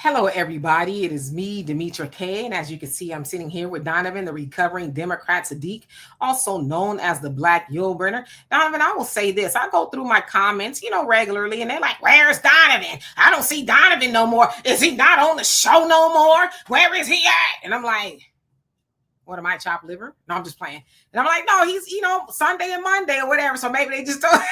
Hello, everybody. It is me, Demetra K. And as you can see, I'm sitting here with Donovan, the recovering Democrat Saadiq, also known as the Black Yule Burner. Donovan, I will say this. I go through my comments, regularly, and they're like, where's Donovan? I don't see Donovan no more. Is he not on the show no more? Where is he at? And I'm like, what am I, chopped liver? No, I'm just playing. And I'm like, no, he's, Sunday and Monday or whatever. So maybe they just don't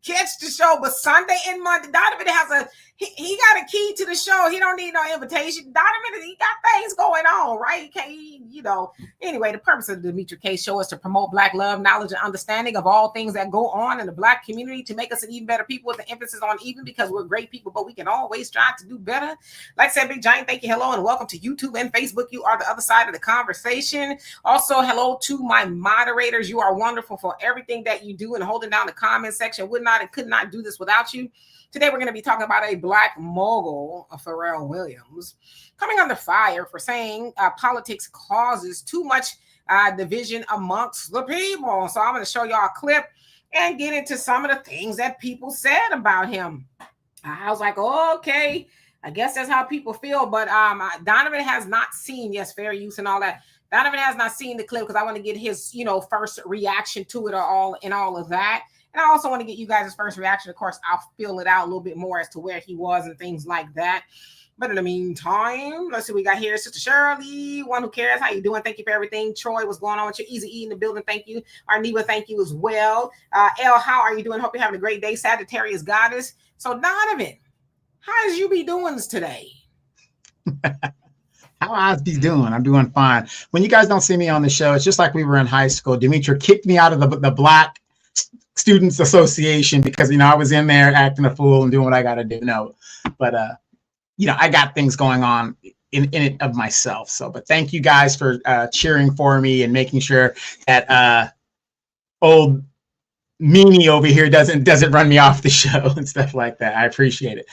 catch the show. But Sunday and Monday, Donovan has he got a key to the show. He don't need no invitation. Donovan, he got things going on, right? He can't, Anyway, the purpose of the Demetra K show is to promote Black love, knowledge, and understanding of all things that go on in the Black community to make us an even better people with the emphasis on even, because we're great people, but we can always strive to do better. Like I said, big giant thank you, hello, and welcome to YouTube and Facebook. You are the other side of the conversation. Also, hello to my moderators. You are wonderful for everything that you do and holding down the comment section. Would not and could not do this without you. Today, we're going to be talking about a Black mogul, Pharrell Williams, coming under fire for saying politics causes too much division amongst the people. So I'm going to show y'all a clip and get into some of the things that people said about him. I was like, oh, okay, I guess that's how people feel. But Donovan has not seen, yes, fair use and all that. Donovan has not seen the clip because I want to get his, first reaction to it or all of that. And I also want to get you guys' first reaction. Of course, I'll fill it out a little bit more as to where he was and things like that. But in the meantime, let's see what we got here. Sister Shirley, one who cares. How you doing? Thank you for everything. Troy, what's going on with you? Easy E in the building. Thank you. Arneva, thank you as well. Elle, how are you doing? Hope you're having a great day. Sagittarius Goddess. So Donovan, how is you be doing today? How I be doing? I'm doing fine. When you guys don't see me on the show, it's just like we were in high school. Demetra kicked me out of the Black Students Association because, I was in there acting a fool and doing what I got to do. No, but, I got things going on in it of myself. So, but thank you guys for cheering for me and making sure that old meanie over here doesn't run me off the show and stuff like that. I appreciate it.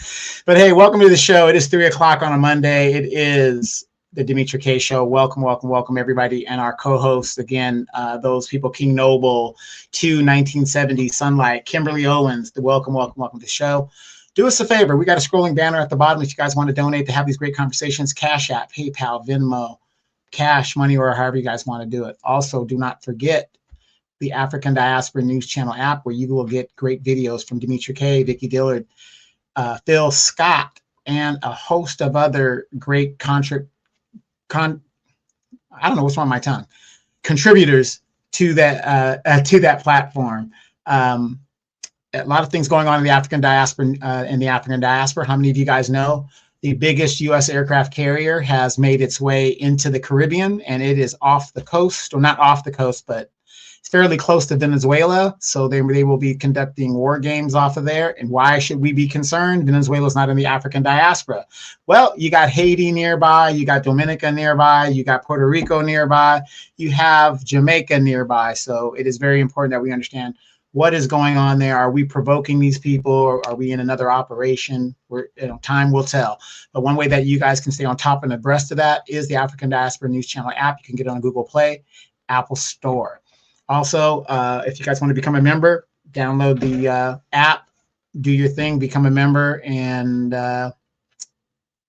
But hey, welcome to the show. It is 3:00 on a Monday. It is the Demetra K show. Welcome, welcome, welcome everybody. And our co-hosts again, those people, King Noble, 1970 Sunlight, Kimberly Owens, welcome to the show. Do us a favor. We got a scrolling banner at the bottom if you guys want to donate to have these great conversations. Cash App, PayPal, Venmo, Cash, Money, or however you guys want to do it. Also, do not forget the African Diaspora News Channel app, where you will get great videos from Demetra K, Vicki Dillard, Phil Scott, and a host of other great I don't know what's wrong with my tongue. Contributors to that platform. A lot of things going on in the African diaspora. How many of you guys know the biggest U.S. aircraft carrier has made its way into the Caribbean, and it is off the coast, or not off the coast, but it's fairly close to Venezuela. So they will be conducting war games off of there. And why should we be concerned? Venezuela's not in the African diaspora. Well, you got Haiti nearby, you got Dominica nearby, you got Puerto Rico nearby, you have Jamaica nearby. So it is very important that we understand what is going on there. Are we provoking these people, or are we in another operation? Time will tell. But one way that you guys can stay on top and abreast of that is the African Diaspora News Channel app. You can get it on Google Play, Apple Store. Also, if you guys want to become a member, download the app, do your thing, become a member, and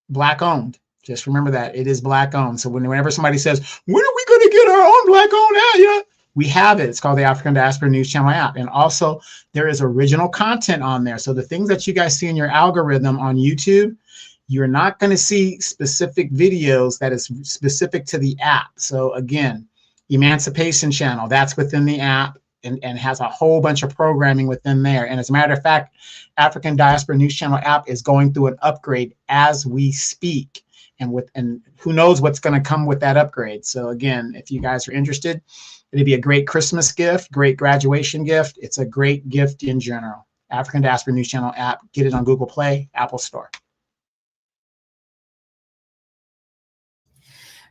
Black owned. Just remember that it is Black owned. So whenever somebody says, when are we going to get our own Black owned app? Yeah, we have it. It's called the African Diaspora News Channel app. And also there is original content on there. So the things that you guys see in your algorithm on YouTube, you're not going to see specific videos that is specific to the app. So again, Emancipation Channel, that's within the app and has a whole bunch of programming within there. And as a matter of fact, African Diaspora News Channel app is going through an upgrade as we speak. And who knows what's going to come with that upgrade. So again, if you guys are interested, it'd be a great Christmas gift, great graduation gift. It's a great gift in general. African Diaspora News Channel app, get it on Google Play, Apple Store.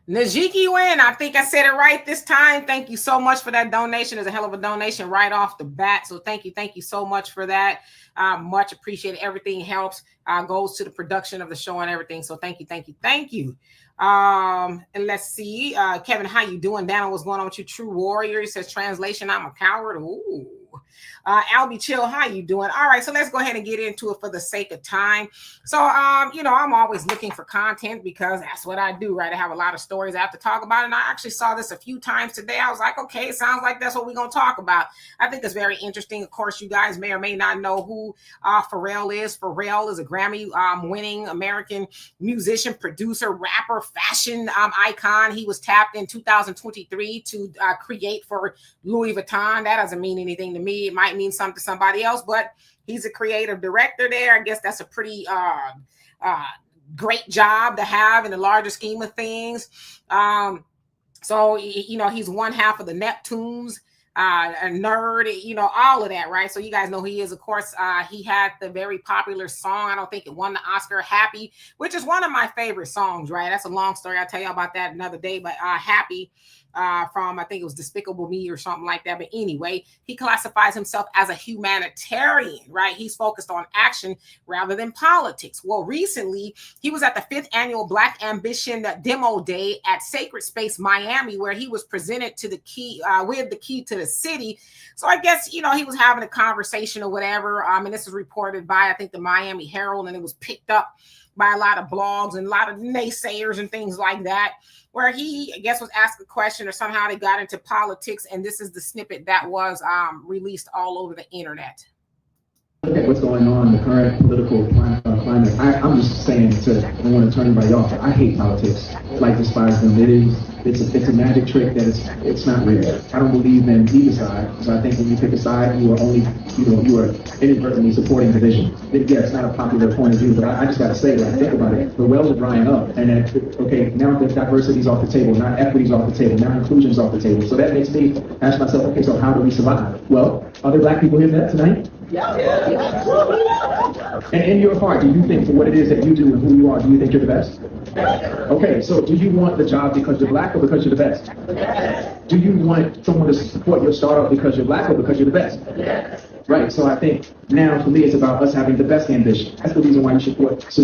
Najiki Win, I think I said it right this time. Thank you so much for that donation. It's a hell of a donation right off the bat. So thank you so much for that. Much appreciated. Everything helps, goes to the production of the show and everything. So thank you. And let's see, Kevin, how you doing? Daniel, what's going on with you? True Warrior, he says, translation, I'm a coward. Ooh. Albie Chill, how you doing? All right, so let's go ahead and get into it for the sake of time. So, you know, I'm always looking for content because that's what I do, right? I have a lot of stories I have to talk about, and I actually saw this a few times today. I was like, okay, it sounds like that's what we're going to talk about. I think it's very interesting. Of course, you guys may or may not know who Pharrell is. Pharrell is a Grammy-winning American musician, producer, rapper, fashion icon. He was tapped in 2023 to create for Louis Vuitton. That doesn't mean anything to me. It might mean something to somebody else, but he's a creative director there. I guess that's a pretty great job to have in the larger scheme of things. So, you know, he's one half of the Neptunes, a nerd, you know, all of that, right? So you guys know who he is. Of course, he had the very popular song. I don't think it won the Oscar, Happy, which is one of my favorite songs, right? That's a long story. I'll tell you about that another day, but Happy from, I think it was Despicable Me or something like that. But anyway, he classifies himself as a humanitarian, right? He's focused on action rather than politics. Well, recently, he was at the 5th annual Black Ambition Demo Day at Sacred Space Miami, where he was presented to the key with the key to the city. So I guess, you know, he was having a conversation or whatever. And this was reported by, I think, the Miami Herald, and it was picked up by a lot of blogs and a lot of naysayers and things like that, where he, I guess, was asked a question or somehow they got into politics. And this is the snippet that was released all over the internet. Look at what's going on in the current political climate. I'm just saying I don't want to turn anybody off. I hate politics. Like, despise them. It's a magic trick that it's not real. I don't believe in either side. So I think when you pick a side, you are only, you are inadvertently supporting division. Yeah, it's not a popular point of view, but I just got to say, when I think about it, the wells are drying up, and okay, now the diversity's off the table, now equity's off the table, now inclusion's off the table. So that makes me ask myself, okay, so how do we survive? Well, are there Black people here tonight? Yeah. And in your heart, do you think, for what it is that you do and who you are, do you think you're the best? Okay, so do you want the job because you're Black or because you're the best? Do you want someone to support your startup because you're Black or because you're the best? Right, so I think now for me it's about us having the best ambition. That's the reason why you should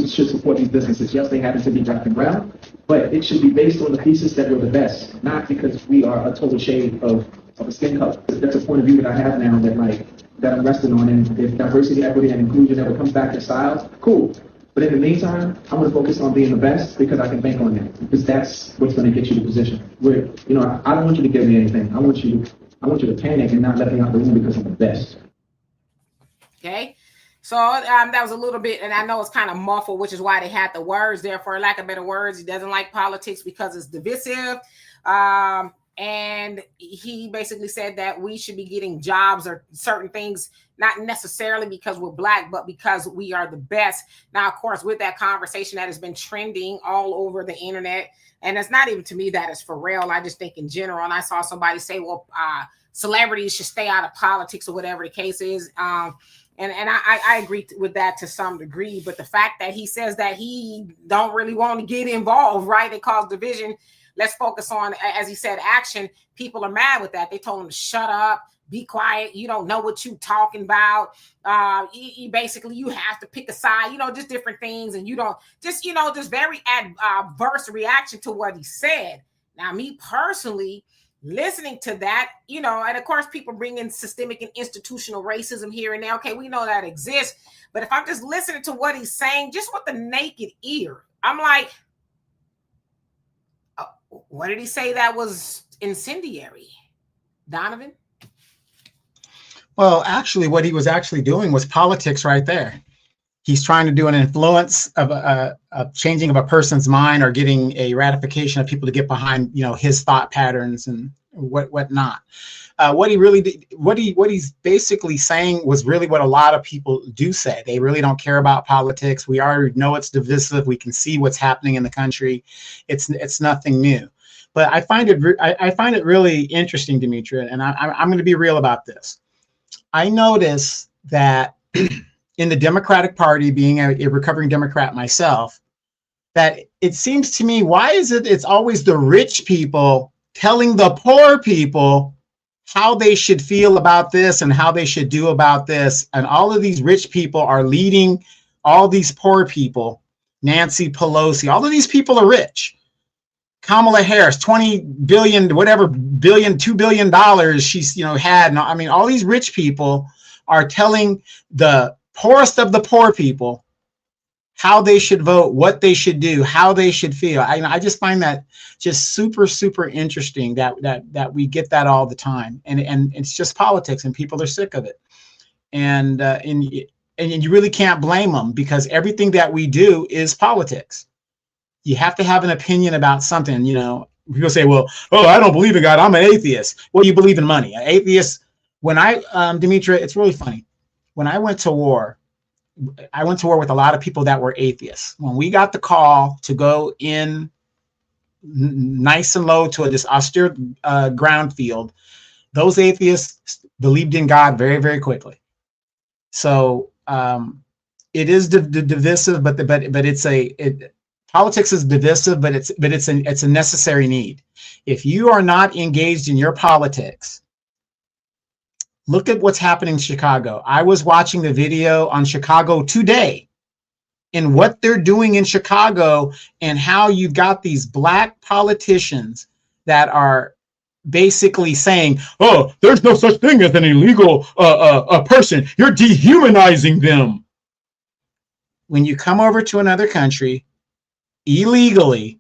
support these businesses. Yes, they happen to be Black and brown, but it should be based on the thesis that we're the best, not because we are a total shade of a skin color. That's a point of view that I have now that I'm resting on, and if diversity, equity, and inclusion ever comes back in style, cool. But in the meantime, I'm going to focus on being the best because I can bank on that, because that's what's going to get you the position. Where, I don't want you to give me anything. I want you to panic and not let me out the room because I'm the best. Okay. So that was a little bit, and I know it's kind of muffled, which is why they had the words there. For lack of better words, he doesn't like politics because it's divisive. And he basically said that we should be getting jobs or certain things, not necessarily because we're Black, but because we are the best. Now, of course, with that conversation that has been trending all over the internet, and it's not even to me that it's Pharrell, I just think in general. And I saw somebody say, well, celebrities should stay out of politics or whatever the case is. And I agree with that to some degree. But the fact that he says that he don't really want to get involved, right? It caused division. Let's focus on, as he said, action. People are mad with that. They told him to shut up, be quiet. You don't know what you talking about. Basically, you have to pick a side, just different things. And you don't just very adverse reaction to what he said. Now, me personally, listening to that, and of course, people bring in systemic and institutional racism here and there. Okay, we know that exists. But if I'm just listening to what he's saying, just with the naked ear, I'm like, what did he say that was incendiary? Donovan? Well, actually, what he was actually doing was politics right there. He's trying to do an influence of a changing of a person's mind or getting a ratification of people to get behind, his thought patterns and whatnot. What he's basically saying was really what a lot of people do say. They really don't care about politics. We already know it's divisive. We can see what's happening in the country. It's nothing new. But I find it really interesting, Demetria, and I'm going to be real about this. I notice that in the Democratic Party, being a recovering Democrat myself, that it seems to me, why is it's always the rich people telling the poor people how they should feel about this and how they should do about this. And all of these rich people are leading all these poor people. Nancy Pelosi, all of these people are rich. Kamala Harris, 20 billion, whatever billion, $2 billion she's, had. I mean, all these rich people are telling the poorest of the poor people how they should vote, what they should do, how they should feel. I just find that just super, super interesting that we get that all the time. And it's just politics, and people are sick of it. And you really can't blame them, because everything that we do is politics. You have to have an opinion about something. People say, well, oh, I don't believe in God, I'm an atheist. Well, you believe in money. An atheist, Demetra, it's really funny. When I went to war with a lot of people that were atheists. When we got the call to go in nice and low to this austere ground field, those atheists believed in God very, very quickly. So it is divisive, but politics is divisive, but it's a necessary need. If you are not engaged in your politics, look at what's happening in Chicago. I was watching the video on Chicago today, and what they're doing in Chicago, and how you've got these black politicians that are basically saying, oh, there's no such thing as an illegal person. You're dehumanizing them. When you come over to another country illegally,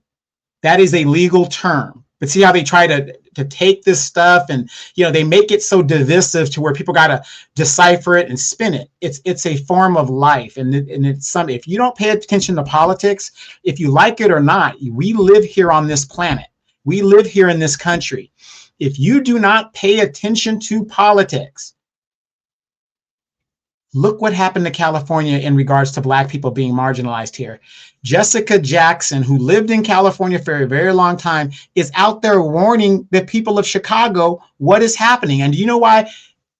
that is a legal term. But see how they try to take this stuff, and they make it so divisive to where people got to decipher it and spin it. It's a form of life, and it's something. If you don't pay attention to politics, if you like it or not, we live here on this planet. We live here in this country. If you do not pay attention to politics, look what happened to California in regards to black people being marginalized here. Jessica Jackson, who lived in California for a very long time, is out there warning the people of Chicago what is happening. And do you know why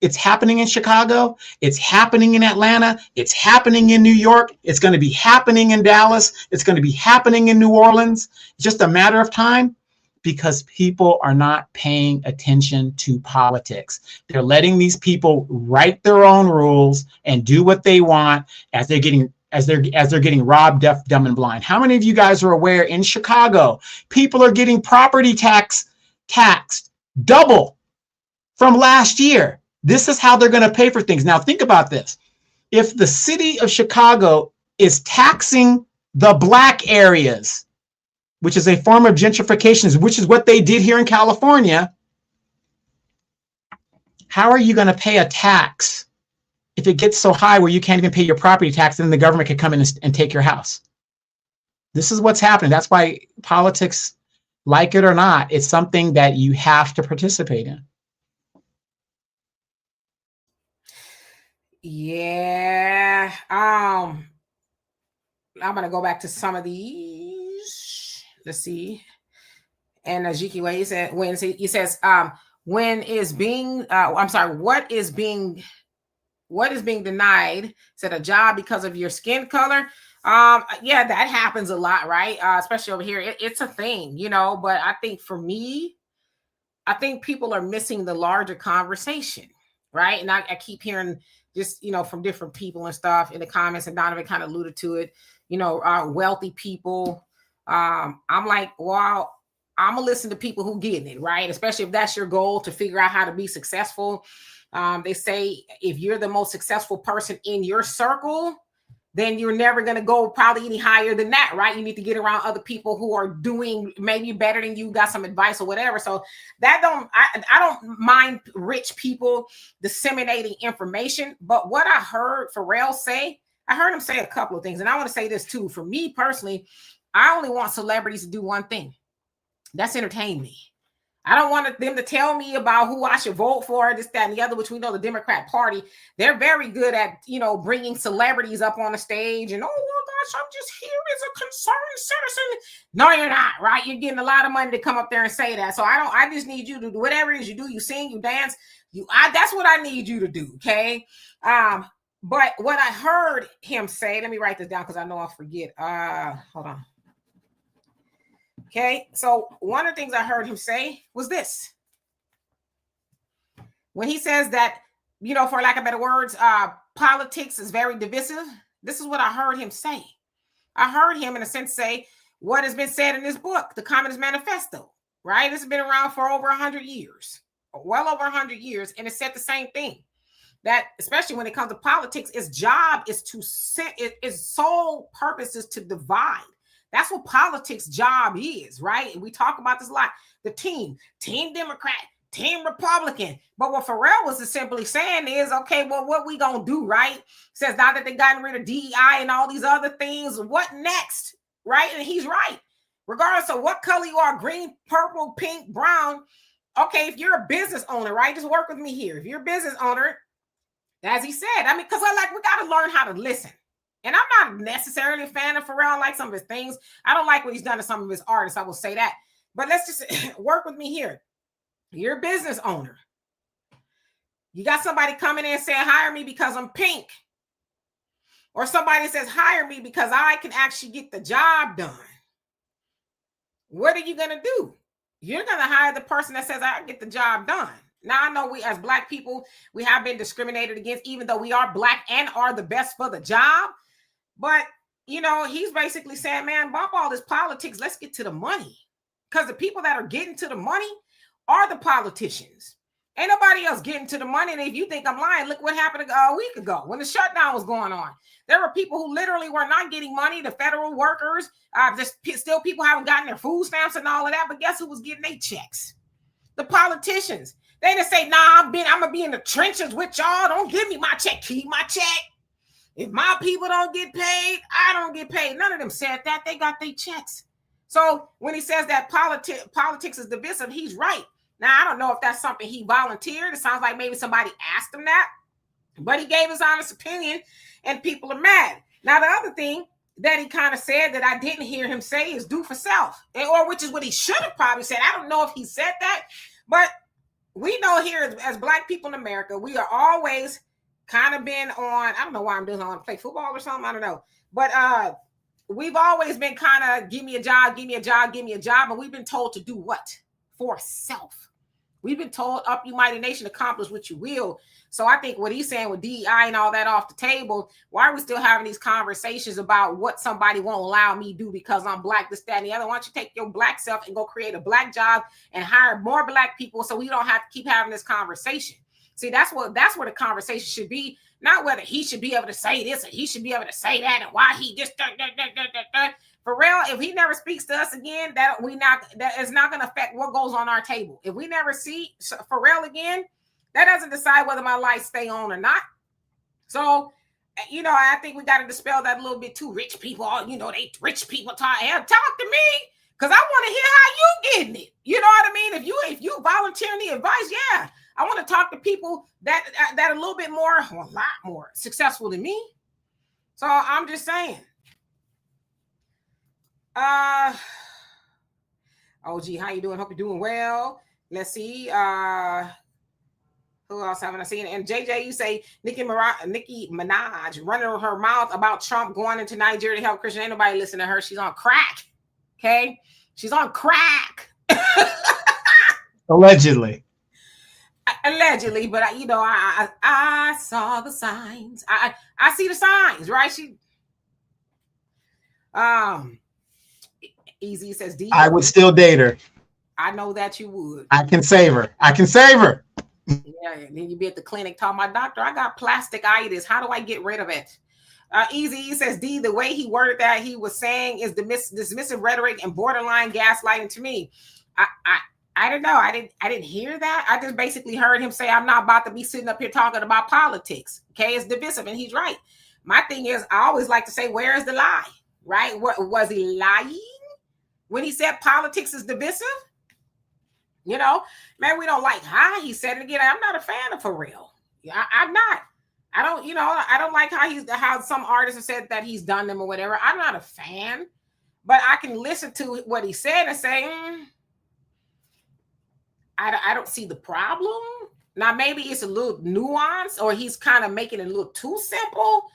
it's happening in Chicago? It's happening in Atlanta. It's happening in New York. It's going to be happening in Dallas. It's going to be happening in New Orleans. It's just a matter of time, because people are not paying attention to politics. They're letting these people write their own rules and do what they want as they're getting robbed, deaf, dumb, and blind. How many of you guys are aware in Chicago, people are getting property taxed double from last year? This is how they're going to pay for things. Now think about this. If the city of Chicago is taxing the black areas, which is a form of gentrification, which is what they did here in California, how are you going to pay a tax if it gets so high where you can't even pay your property tax, and then the government can come in and take your house? This is what's happening. That's why politics, like it or not, it's something that you have to participate in. Yeah. I'm going to go back to some of these. Let's see. And Ajiki, he says, what is being denied? Said a job because of your skin color. Yeah, that happens a lot, right? Especially over here. It's a thing, but I think for me, I think people are missing the larger conversation, right? And I keep hearing just, from different people and stuff in the comments, and Donovan kind of alluded to it, wealthy people. I'm like, well, I'm gonna listen to people who get it, right? Especially if that's your goal, to figure out how to be successful. They say if you're the most successful person in your circle, then you're never going to go probably any higher than that, right? You need to get around other people who are doing maybe better than you, got some advice or whatever. So I don't mind rich people disseminating information. But what I heard Pharrell say, I heard him say a couple of things. And I want to say this too. For me personally, I only want celebrities to do one thing. That's entertain me. I don't want them to tell me about who I should vote for, this, that, and the other, which we know the Democrat Party, they're very good at, bringing celebrities up on the stage and, oh, well, gosh, I'm just here as a concerned citizen. No, you're not, right? You're getting a lot of money to come up there and say that. So I just need you to do whatever it is you do. You sing, you dance, that's what I need you to do. Okay. But what I heard him say, let me write this down because I know I'll forget. Hold on. Okay, so one of the things I heard him say was this. When he says that, for lack of better words, politics is very divisive, this is what I heard him say. I heard him in a sense say, what has been said in this book, the Communist Manifesto, right? This has been around for over 100 years, well over 100 years, and it said the same thing. That especially when it comes to politics, its job is to set, its sole purpose is to divide. That's what politics' job is, right? And we talk about this a lot. The team Democrat, team Republican. But what Pharrell was simply saying is, okay, well, what we gonna do, right? Says now that they gotten rid of DEI and all these other things, what next, right? And he's right. Regardless of what color you are, green, purple, pink, brown. Okay, if you're a business owner, right? Just work with me here. If you're a business owner, as he said, I mean, because we got to learn how to listen. And I'm not necessarily a fan of Pharrell. I like some of his things. I don't like what he's done to some of his artists. I will say that. But let's just work with me here. You're a business owner. You got somebody coming in saying, hire me because I'm pink. Or somebody says, hire me because I can actually get the job done. What are you going to do? You're going to hire the person that says, I can get the job done. Now, I know we as Black people, we have been discriminated against, even though we are Black and are the best for the job. But, you know, he's basically saying, man, bump all this politics. Let's get to the money. Because the people that are getting to the money are the politicians. Ain't nobody else getting to the money. And if you think I'm lying, look what happened a week ago when the shutdown was going on. There were people who literally were not getting money, the federal workers. Still people haven't gotten their food stamps and all of that. But guess who was getting their checks? The politicians. They didn't say, nah, I'm gonna be in the trenches with y'all. Don't give me my check. Keep my check. If my people don't get paid, I don't get paid. None of them said that. They got their checks. So when he says that politics is divisive, he's right. Now, I don't know if that's something he volunteered. It sounds like maybe somebody asked him that. But he gave his honest opinion, and people are mad. Now, the other thing that he kind of said that I didn't hear him say is do for self. Or which is what he should have probably said. I don't know if he said that. But we know here as Black people in America, we are always kind of been on, I don't know why I'm doing it, I want to play football or something, I don't know. But we've always been kind of, give me a job, give me a job, give me a job. And we've been told to do what? For self. We've been told, up you mighty nation, accomplish what you will. So I think what he's saying with DEI and all that off the table, why are we still having these conversations about what somebody won't allow me to do because I'm Black, this, that, and the other? Why don't you take your Black self and go create a Black job and hire more Black people so we don't have to keep having this conversation? See, that's where the conversation should be, not whether he should be able to say this or he should be able to say that and why he just For real, if he never speaks to us again, that is not going to affect what goes on our table. If we never see Pharrell again, that doesn't decide whether my lights stay on or not. So, you know, I think we got to dispel that a little bit too. Rich people, you know, they rich people talk to me because I want to hear how you getting it. You know what I mean? If you volunteering the advice, yeah, I want to talk to people that a little bit more, a lot more successful than me. So I'm just saying. OG, how you doing? Hope you're doing well. Let's see. Who else haven't I seen? And JJ, you say Nicki Minaj running her mouth about Trump going into Nigeria to help Christian. Ain't nobody listening to her. She's on crack. Okay, she's on crack. Allegedly. Allegedly, but I saw the signs. I see the signs, right? Easy says D. I would still date her. I know that you would. I can save her. Yeah, and then you be at the clinic talking, my doctor, I got plastikitis. How do I get rid of it? Easy says D, the way he worded that, he was saying is dismissive rhetoric and borderline gaslighting to me. I don't know. I didn't hear that. I just basically heard him say, I'm not about to be sitting up here talking about politics. Okay, it's divisive, and he's right. My thing is, I always like to say, where is the lie? Right? What was he lying when he said politics is divisive? You know, man, we don't like how he said it again. I'm not a fan of Pharrell. I'm not. I don't like how some artists have said that he's done them or whatever. I'm not a fan, but I can listen to what he said and say, I don't see the problem. Now, maybe it's a little nuanced or he's kind of making it a little too simple.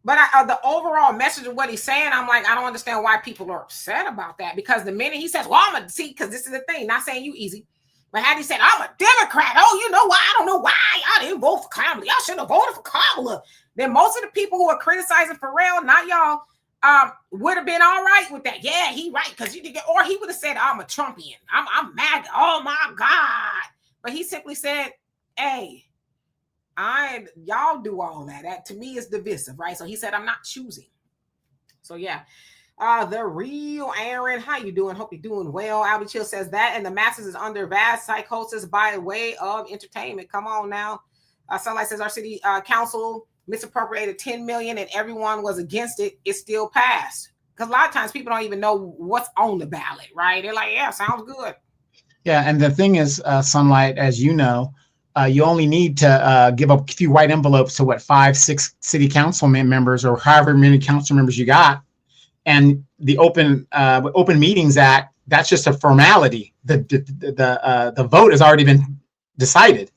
But the overall message of what he's saying, I'm like, I don't understand why people are upset about that. Because the minute he says, well, I'm a, see, because this is the thing, not saying you easy, but had he said, I'm a Democrat, oh, you know why? I don't know why I didn't vote for Kamala. Y'all should have voted for Kamala. Then most of the people who are criticizing Pharrell, not y'all, would have been all right with that. Yeah, he right, because you did get, or he would have said, I'm a Trumpian. I'm mad. Oh my God. But he simply said, hey, y'all do all that. That to me is divisive, right? So he said, I'm not choosing. So yeah. The real Aaron, how you doing? Hope you're doing well. Albie Chill says that, and the masses is under vast psychosis by way of entertainment. Come on now. Sunlight says our city council misappropriated 10 million and everyone was against it. It still passed. Because a lot of times people don't even know what's on the ballot, right? They're like, yeah, sounds good. Yeah, and the thing is, Sunlight, as you know, you only need to give a few white envelopes to 5, 6 city council members or however many council members you got. And the Open Meetings Act, that's just a formality. The vote has already been decided.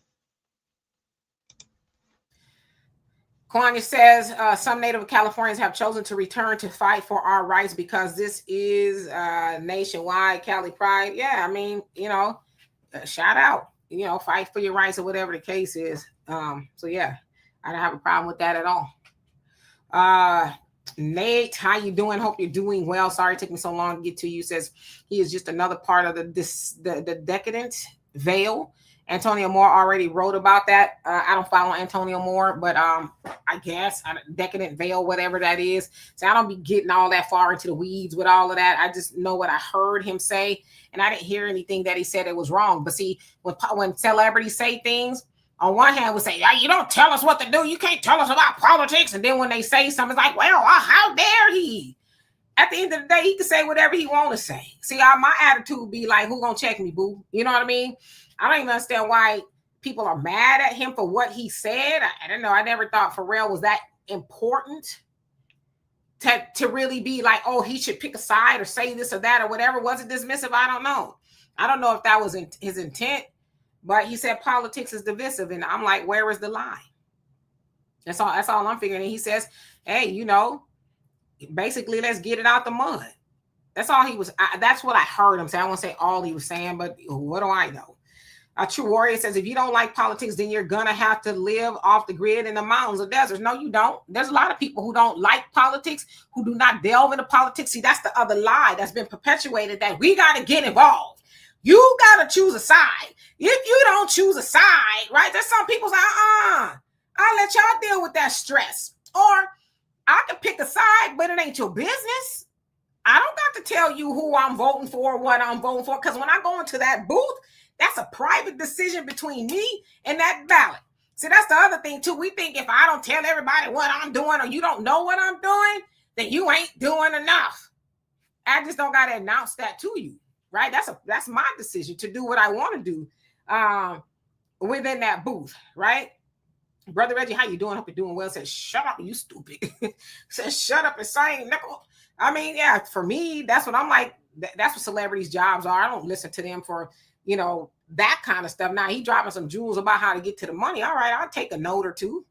Kwanya says some Native Californians have chosen to return to fight for our rights because this is nationwide Cali pride. Yeah, I mean, shout out, fight for your rights or whatever the case is. So yeah, I don't have a problem with that at all. Nate, how you doing? Hope you're doing well. Sorry it took me so long to get to you. Says he is just another part of the decadent veil. Antonio Moore already wrote about that. I don't follow Antonio Moore, but I guess decadent veil, whatever that is. So I don't be getting all that far into the weeds with all of that. I just know what I heard him say, and I didn't hear anything that he said it was wrong. But see, when celebrities say things, on one hand, we say, yeah, you don't tell us what to do. You can't tell us about politics. And then when they say something, it's like, well, how dare he? At the end of the day, he can say whatever he want to say. See, my attitude be like, who gonna check me, boo? You know what I mean? I don't even understand why people are mad at him for what he said. I don't know. I never thought Pharrell was that important to really be like, oh, he should pick a side or say this or that or whatever. Was it dismissive? I don't know. I don't know if that was his intent. But he said politics is divisive, and I'm like, where is the line? That's all I'm figuring. And he says, hey, basically, let's get it out the mud. That's all he was. That's what I heard him say. I won't say all he was saying, but what do I know? A True Warrior says, if you don't like politics, then you're going to have to live off the grid in the mountains or deserts. No, you don't. There's a lot of people who don't like politics, who do not delve into politics. See, that's the other lie that's been perpetuated, that we got to get involved. You got to choose a side. If you don't choose a side, right, there's some people say, I'll let y'all deal with that stress. Or I can pick a side, but it ain't your business. I don't got to tell you who I'm voting for, what I'm voting for, because when I go into that booth, that's a private decision between me and that ballot. See, that's the other thing, too. We think if I don't tell everybody what I'm doing or you don't know what I'm doing, then you ain't doing enough. I just don't got to announce that to you. Right, that's my decision to do what I want to do within that booth, right? Brother Reggie, how you doing? Hope you're doing well. Says, shut up, you stupid. Says, shut up and sing, nickel. I mean, yeah, for me, that's what I'm like. That's what celebrities' jobs are. I don't listen to them for, that kind of stuff. Now, he dropping some jewels about how to get to the money. All right, I'll take a note or two,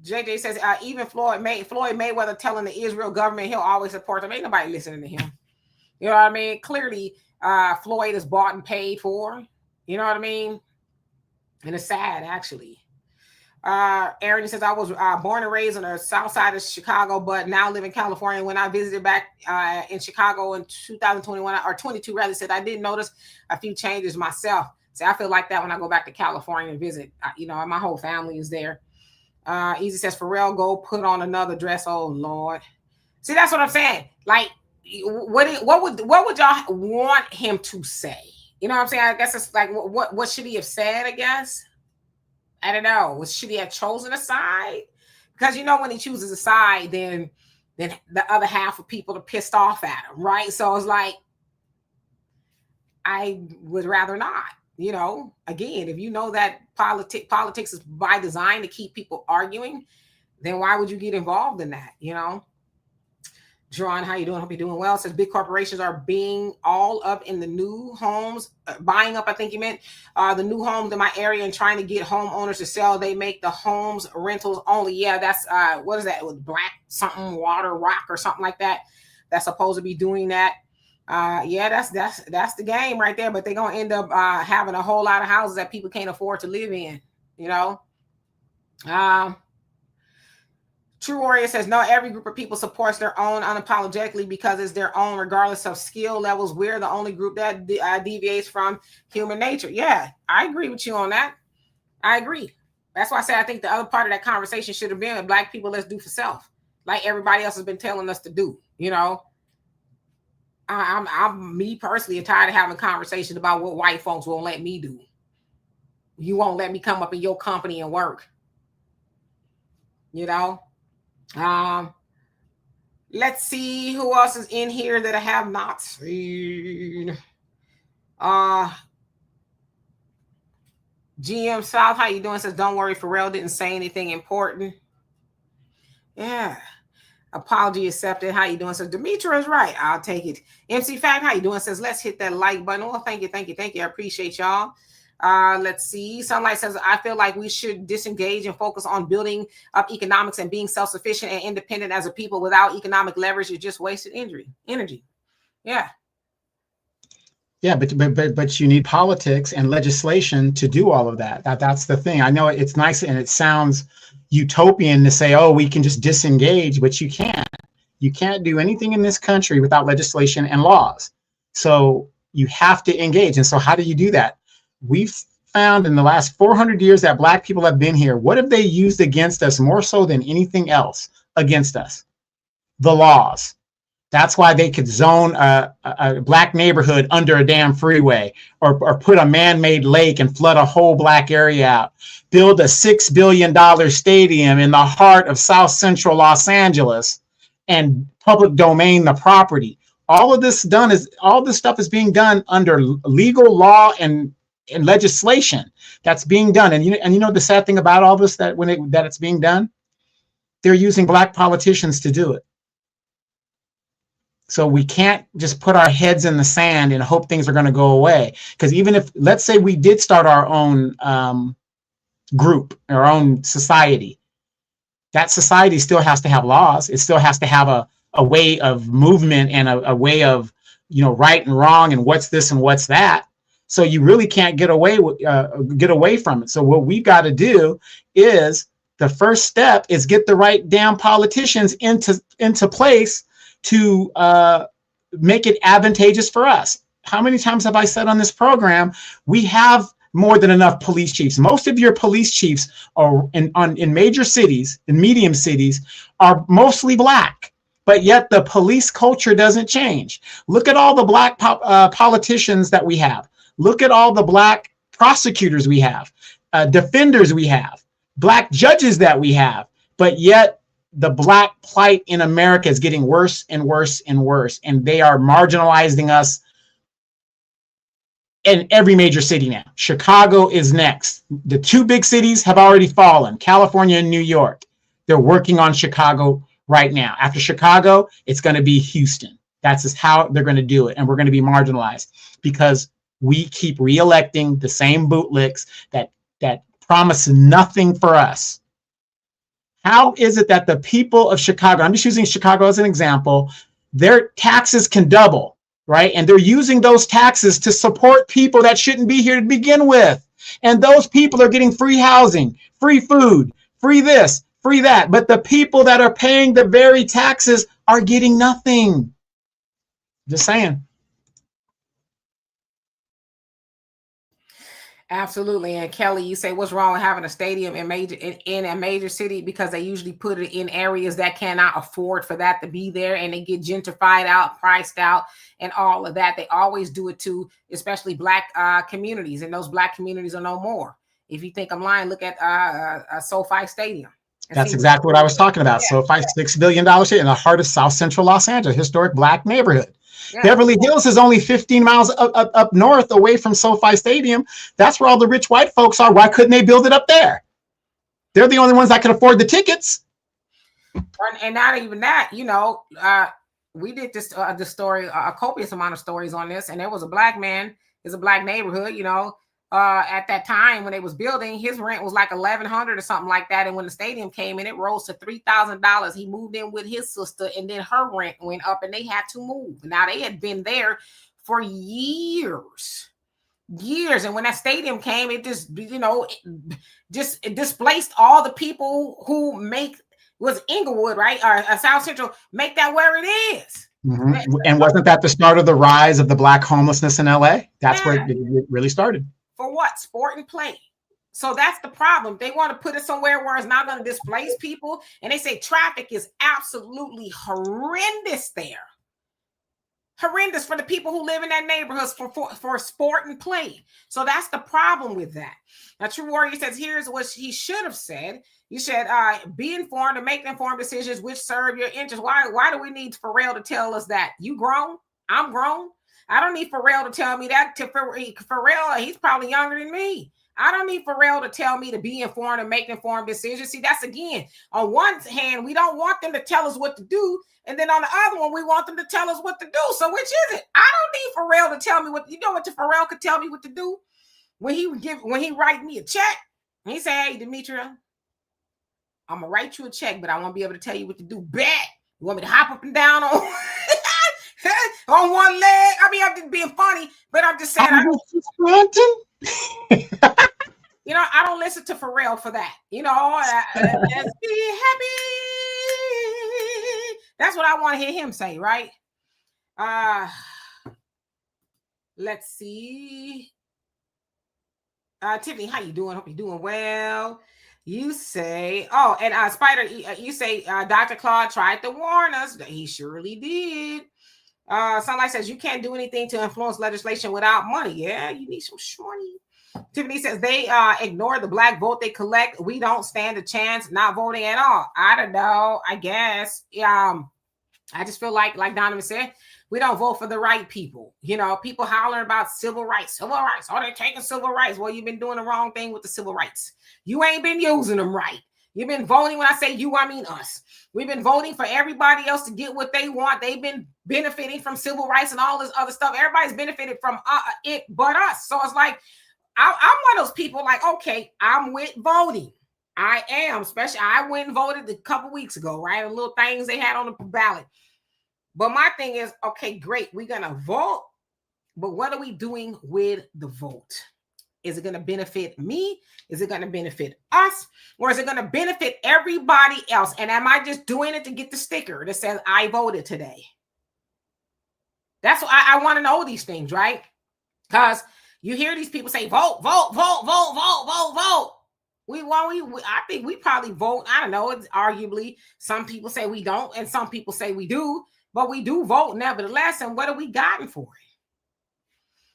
JJ says, even Floyd Mayweather telling the Israel government he'll always support them. Ain't nobody listening to him. You know what I mean? Clearly, Floyd is bought and paid for. You know what I mean? And it's sad, actually. Aaron says, I was born and raised on the south side of Chicago, but now live in California. When I visited back in Chicago in 2021, or 22 rather, said I did notice a few changes myself. See, I feel like that when I go back to California and visit. My whole family is there. Easy says, Pharrell, go put on another dress. Oh, Lord. See, that's what I'm saying. Like, what would y'all want him to say? You know what I'm saying? I guess it's like, what should he have said, I guess? I don't know. Should he have chosen a side? Because, when he chooses a side, then the other half of people are pissed off at him, right? So it's like, I would rather not. Again, if you know that politics is by design to keep people arguing, then why would you get involved in that? John, how you doing? Hope you're doing well. Says big corporations are being all up in the new homes, buying up, I think you meant, the new homes in my area and trying to get homeowners to sell. They make the homes rentals only. Yeah, that's, what is that? With Black something, Water Rock or something like that. That's supposed to be doing that. Yeah, that's the game right there. But they're going to end up having a whole lot of houses that people can't afford to live in, True Warrior says, no, every group of people supports their own unapologetically because it's their own, regardless of skill levels. We're the only group that deviates from human nature. Yeah, I agree with you on that. I agree. That's why I said I think the other part of that conversation should have been Black people, let's do for self, like everybody else has been telling us to do. You know, I'm me personally tired of having conversations about what white folks won't let me do. You won't let me come up in your company and work. You know. Let's see who else is in here that I have not seen. GM South, how you doing? Says, don't worry, Pharrell didn't say anything important. Yeah. Apology accepted. How you doing? Says, Demetra is right. I'll take it. MC Fact, how you doing? Says, let's hit that like button. Well, thank you. I appreciate y'all. Let's see. Sunlight says, I feel like we should disengage and focus on building up economics and being self-sufficient and independent as a people. Without economic leverage, it's just wasted energy. Yeah. Yeah, but you need politics and legislation to do all of that. That's the thing. I know it's nice and it sounds utopian to say, oh, we can just disengage, but you can't. You can't do anything in this country without legislation and laws. So you have to engage. And so how do you do that? We've found in the last 400 years that Black people have been here. What have they used against us more so than anything else against us? The laws. That's why they could zone a Black neighborhood under a damn freeway, or put a man-made lake and flood a whole Black area out, build a $6 billion stadium in the heart of South Central Los Angeles and public domain the property. All this stuff is being done under legal law and legislation that's being done. And you know the sad thing about all this, that that it's being done, they're using Black politicians to do it. So we can't just put our heads in the sand and hope things are going to go away. Because even if, let's say we did start our own group, our own society, that society still has to have laws. It still has to have a way of movement and a way of, right and wrong and what's this and what's that. So you really can't get away from it. So what we've got to do is, the first step is get the right damn politicians into place to make it advantageous for us. How many times have I said on this program, we have more than enough police chiefs. Most of your police chiefs are in major cities, in medium cities, are mostly Black, but yet the police culture doesn't change. Look at all the Black politicians that we have. Look at all the Black prosecutors we have, defenders we have, Black judges that we have, but yet the Black plight in America is getting worse and worse and worse, and they are marginalizing us in every major city now. Chicago is next. The two big cities have already fallen, California and New York. They're working on Chicago right now. After Chicago, it's going to be Houston. That's just how they're going to do it, and we're going to be marginalized because we keep re-electing the same bootlicks that promise nothing for us. How is it that the people of Chicago, I'm just using Chicago as an example, their taxes can double, right? And they're using those taxes to support people that shouldn't be here to begin with. And those people are getting free housing, free food, free this, free that. But the people that are paying the very taxes are getting nothing. Just saying. Absolutely. And Kelly, you say, what's wrong with having a stadium in a major city? Because they usually put it in areas that cannot afford for that to be there, and they get gentrified out, priced out, and all of that. They always do it to especially Black communities, and those Black communities are no more. If you think I'm lying, look at SoFi Stadium. That's exactly what I was talking about. Yeah. SoFi, $6 billion in the heart of South Central Los Angeles, historic Black neighborhood. Yeah. Beverly Hills is only 15 miles up north away from SoFi Stadium. That's where all the rich white folks are. Why couldn't they build it up there? They're the only ones that can afford the tickets. And not even that, we did this story, a copious amount of stories on this, and there was a Black man, it's a Black neighborhood, at that time when they was building, his rent was like $1,100 or something like that. And when the stadium came in, it rose to $3,000. He moved in with his sister, and then her rent went up, and they had to move. Now they had been there for years. And when that stadium came, it just, it displaced all the people who make was Inglewood, right? Or South Central, make that where it is. Mm-hmm. And wasn't that the start of the rise of the black homelessness in LA? That's where it really started. For what? Sport and play. So that's the problem. They want to put it somewhere where it's not going to displace people. And they say traffic is absolutely horrendous there. Horrendous for the people who live in that neighborhood for sport and play. So that's the problem with that. Now, True Warrior says, here's what he should have said. You should be informed and make informed decisions which serve your interests. Why do we need Pharrell to tell us that? You grown? I'm grown. I don't need Pharrell to tell me that. Pharrell, he's probably younger than me. I don't need Pharrell to tell me to be informed and make informed decisions. See, that's again, on one hand, we don't want them to tell us what to do. And then on the other one, we want them to tell us what to do. So which is it? I don't need Pharrell to tell me what, you know what Pharrell could tell me what to do? When he write me a check, and he say, hey, Demetria, I'm gonna write you a check, but I won't be able to tell you what to do. Bet. You want me to hop up and down on on one leg? I mean, I'm just being funny, but I'm just saying. You know, I don't listen to Pharrell for that. You know, let's be happy. That's what I want to hear him say, right? Let's see. Tiffany, how you doing? Hope you're doing well. You say, oh, and Spider, you say Dr. Claude tried to warn us. He surely did. Sunlight says you can't do anything to influence legislation without money. Yeah, you need some money. Tiffany says they ignore the black vote they collect. We don't stand a chance not voting at all. I don't know. I guess. I just feel like Donovan said, we don't vote for the right people. You know, people hollering about civil rights. Civil rights. Oh, they're taking civil rights. Well, you've been doing the wrong thing with the civil rights. You ain't been using them right. You've been voting. When I say you, I mean us. We've been voting for everybody else to get what they want. They've been benefiting from civil rights and all this other stuff. Everybody's benefited from it but us. So it's like, I'm one of those people like, okay, I'm with voting. I am, especially I went and voted a couple weeks ago, right? The little things they had on the ballot. But my thing is, okay, great. We're going to vote. But what are we doing with the vote? Is it going to benefit me? Is it going to benefit us? Or is it going to benefit everybody else? And am I just doing it to get the sticker that says I voted today? That's what I want to know these things, right? Because you hear these people say, vote, vote, vote, vote, vote, vote, vote. I think we probably vote. I don't know. It's arguably some people say we don't, and some people say we do, but we do vote nevertheless. And what have we gotten for it?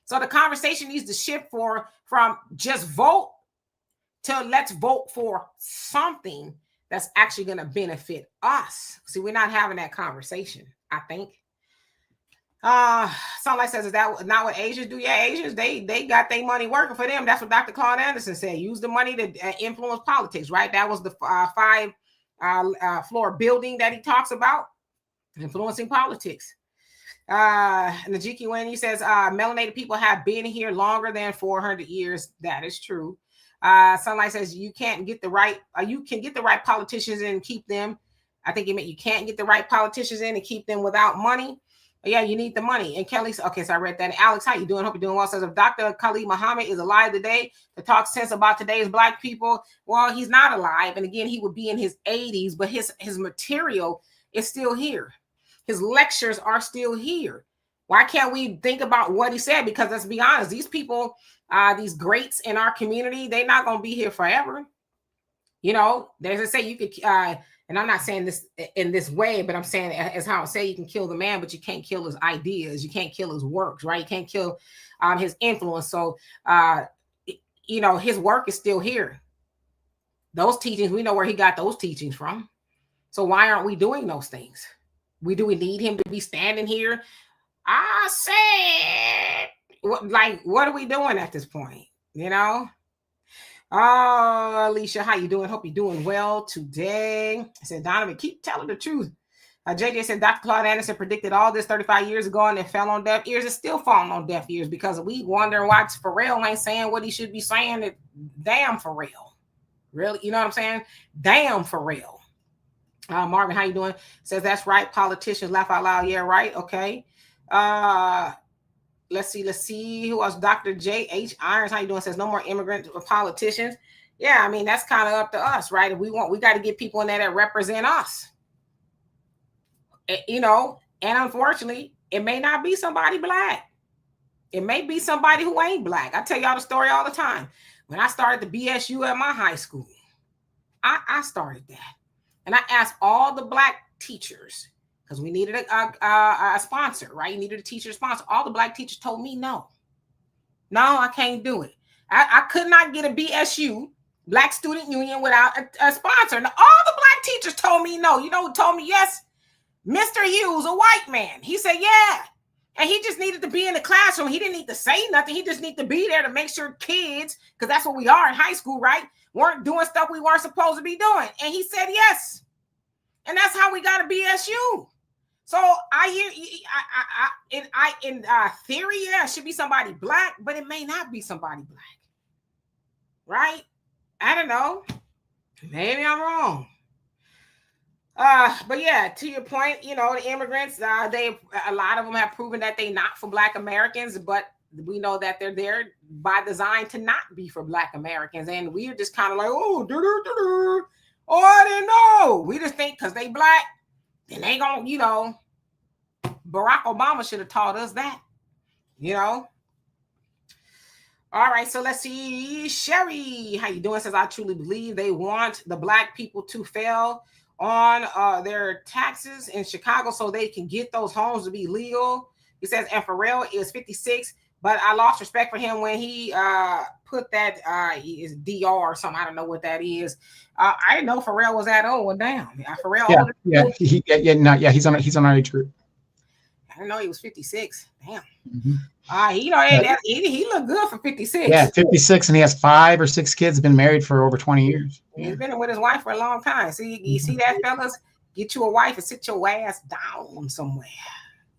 So the conversation needs to shift from just vote to let's vote for something that's actually going to benefit us. See, we're not having that conversation, I think. Sunlight says, is that not what Asians do? Yeah, Asians, they got their money working for them. That's what Dr. Claude Anderson said. Use the money to influence politics, right? That was the 5-floor building that he talks about, influencing politics. Najiki Wendy says, melanated people have been here longer than 400 years. That is true. Sunlight says, you can get the right politicians and keep them. I think it meant you can't get the right politicians in and keep them without money. Yeah, you need the money. And Kelly, okay, so I read that. And Alex, how you doing? Hope you're doing well. Says, if Dr. Khalid Muhammad is alive today to talk sense about today's Black people, well, he's not alive. And again, he would be in his 80s, but his material is still here. His lectures are still here. Why can't we think about what he said? Because let's be honest, these people, these greats in our community, they're not going to be here forever. You know, there's a say you could, and I'm not saying this in this way, but I'm saying as how I say you can kill the man, but you can't kill his ideas. You can't kill his works, right? You can't kill his influence. So, you know, his work is still here. Those teachings, we know where he got those teachings from. So why aren't we doing those things? Do we need him to be standing here? I said, what are we doing at this point? You know? Oh, Alicia, how you doing? Hope you're doing well today. I said, Donovan, keep telling the truth. JJ said, Dr. Claude Anderson predicted all this 35 years ago and it fell on deaf ears. It's still falling on deaf ears because we wondering why Pharrell ain't saying what he should be saying. Damn Pharrell. Really? You know what I'm saying? Damn Pharrell. Marvin, how you doing? Says, that's right. Politicians laugh out loud. Yeah, right. Okay. Let's see. Who else? Dr. J.H. Irons, how you doing? Says, no more immigrant politicians. Yeah, I mean, that's kind of up to us, right? If we got to get people in there that represent us. You know, and unfortunately, it may not be somebody black. It may be somebody who ain't black. I tell y'all the story all the time. When I started the BSU at my high school, I started that. And I asked all the black teachers, because we needed a sponsor, right? You needed a teacher sponsor. All the black teachers told me no. No, I can't do it. I could not get a BSU, Black Student Union, without a sponsor. And all the black teachers told me no. You know who told me yes? Mr. Hughes, a white man. He said, yeah. And he just needed to be in the classroom. He didn't need to say nothing. He just needed to be there to make sure kids, because that's what we are in high school, right? Weren't doing stuff we weren't supposed to be doing. And he said yes. And that's how we got a BSU. So I hear in theory, yeah, it should be somebody black, but it may not be somebody black. Right? I don't know. Maybe I'm wrong. But yeah, to your point, you know, the immigrants, a lot of them have proven that they're not for Black Americans, but we know that they're there by design to not be for Black Americans. And we're just kind of like, oh, I didn't know. We just think because they Black, then they gonna, you know, Barack Obama should have taught us that, you know. All right, so let's see. Sherry, how you doing? Says, I truly believe they want the Black people to fail on their taxes in Chicago so they can get those homes to be legal. He says, and Pharrell is 56, but I lost respect for him when he put that is DR or something. I don't know what that is. I didn't know Pharrell was that old. Damn, Pharrell. He's on our age group. I didn't know he was 56. Damn. Mm-hmm. You know, he looked good for 56. Yeah, 56, and he has 5 or 6 kids. Been married for over 20 years. He's been with his wife for a long time. See, you see that, fellas? Get you a wife and sit your ass down somewhere.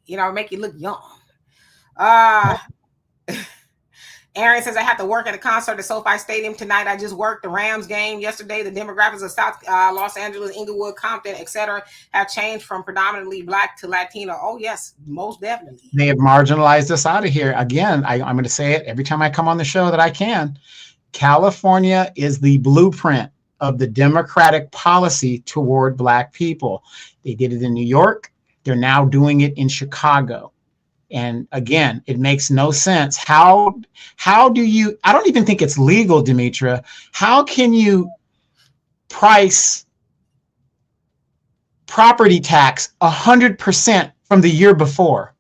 You know, make you look young. Aaron says, I have to work at a concert at SoFi Stadium tonight. I just worked the Rams game yesterday. The demographics of South Los Angeles, Inglewood, Compton, etc., have changed from predominantly Black to Latino. Oh, yes, most definitely. They have marginalized us out of here. Again, I'm going to say it every time I come on the show that I can. California is the blueprint of the Democratic policy toward Black people. They did it in New York. They're now doing it in Chicago. And again, it makes no sense. How do you, I don't even think it's legal, Demetra. How can you price property tax 100% from the year before?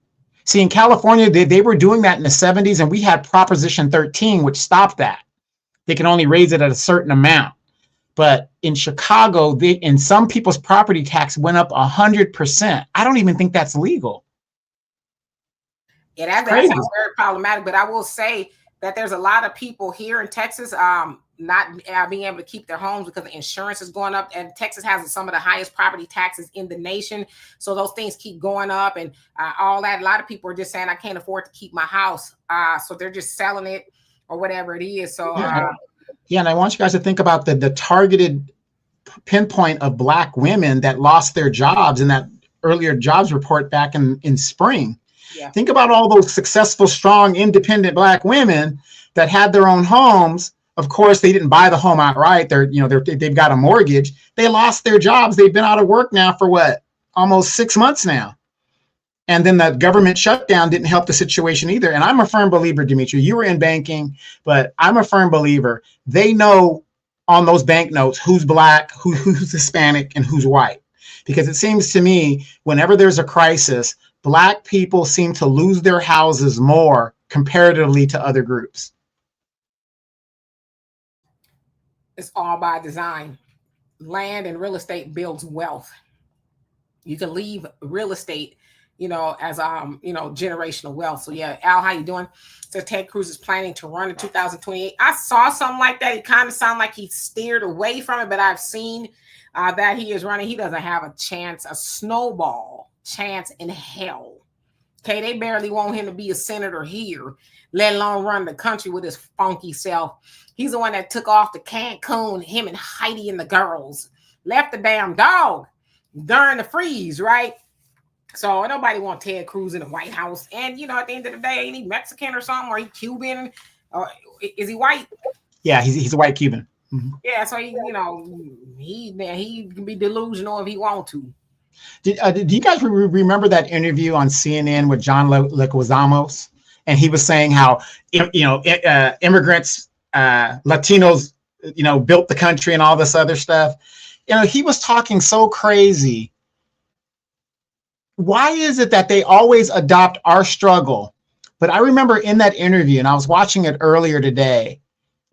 See, in California, they were doing that in the 70s, and we had Proposition 13, which stopped that. They can only raise it at a certain amount. But in Chicago, in some people's property tax went up 100%. I don't even think that's legal. Yeah, that sounds very problematic. But I will say that there's a lot of people here in Texas not being able to keep their homes because the insurance is going up. And Texas has some of the highest property taxes in the nation. So those things keep going up and all that. A lot of people are just saying, I can't afford to keep my house. So they're just selling it or whatever it is. So yeah, and I want you guys to think about the targeted pinpoint of Black women that lost their jobs in that earlier jobs report back in spring. Yeah. Think about all those successful, strong, independent Black women that had their own homes. Of course, they didn't buy the home outright. They've got a mortgage. They lost their jobs. They've been out of work now for what? Almost 6 months now. And then the government shutdown didn't help the situation either. And I'm a firm believer, Demetra, you were in banking, but I'm a firm believer. They know on those banknotes who's Black, who's Hispanic, and who's white. Because it seems to me, whenever there's a crisis, Black people seem to lose their houses more comparatively to other groups. It's all by design. Land and real estate builds wealth. You can leave real estate, as generational wealth. So yeah, Al, how you doing? So Ted Cruz is planning to run in 2028. I saw something like that. It kind of sounded like he steered away from it, but I've seen that he is running. He doesn't have a chance, a snowball chance in hell. Okay, they barely want him to be a senator here, let alone run the country with his funky self. He's the one that took off to Cancun, him and Heidi and the girls, left the damn dog during the freeze, right? So nobody wants Ted Cruz in the White House. And, at the end of the day, ain't he Mexican or something? Or he Cuban? Or is he white? Yeah, he's a white Cuban. Yeah, so he, he can be delusional if he want to. Do you guys remember that interview on CNN with John Leguizamo? And he was saying how immigrants, Latinos, built the country and all this other stuff. He was talking so crazy. Why is it that they always adopt our struggle? But I remember in that interview, and I was watching it earlier today,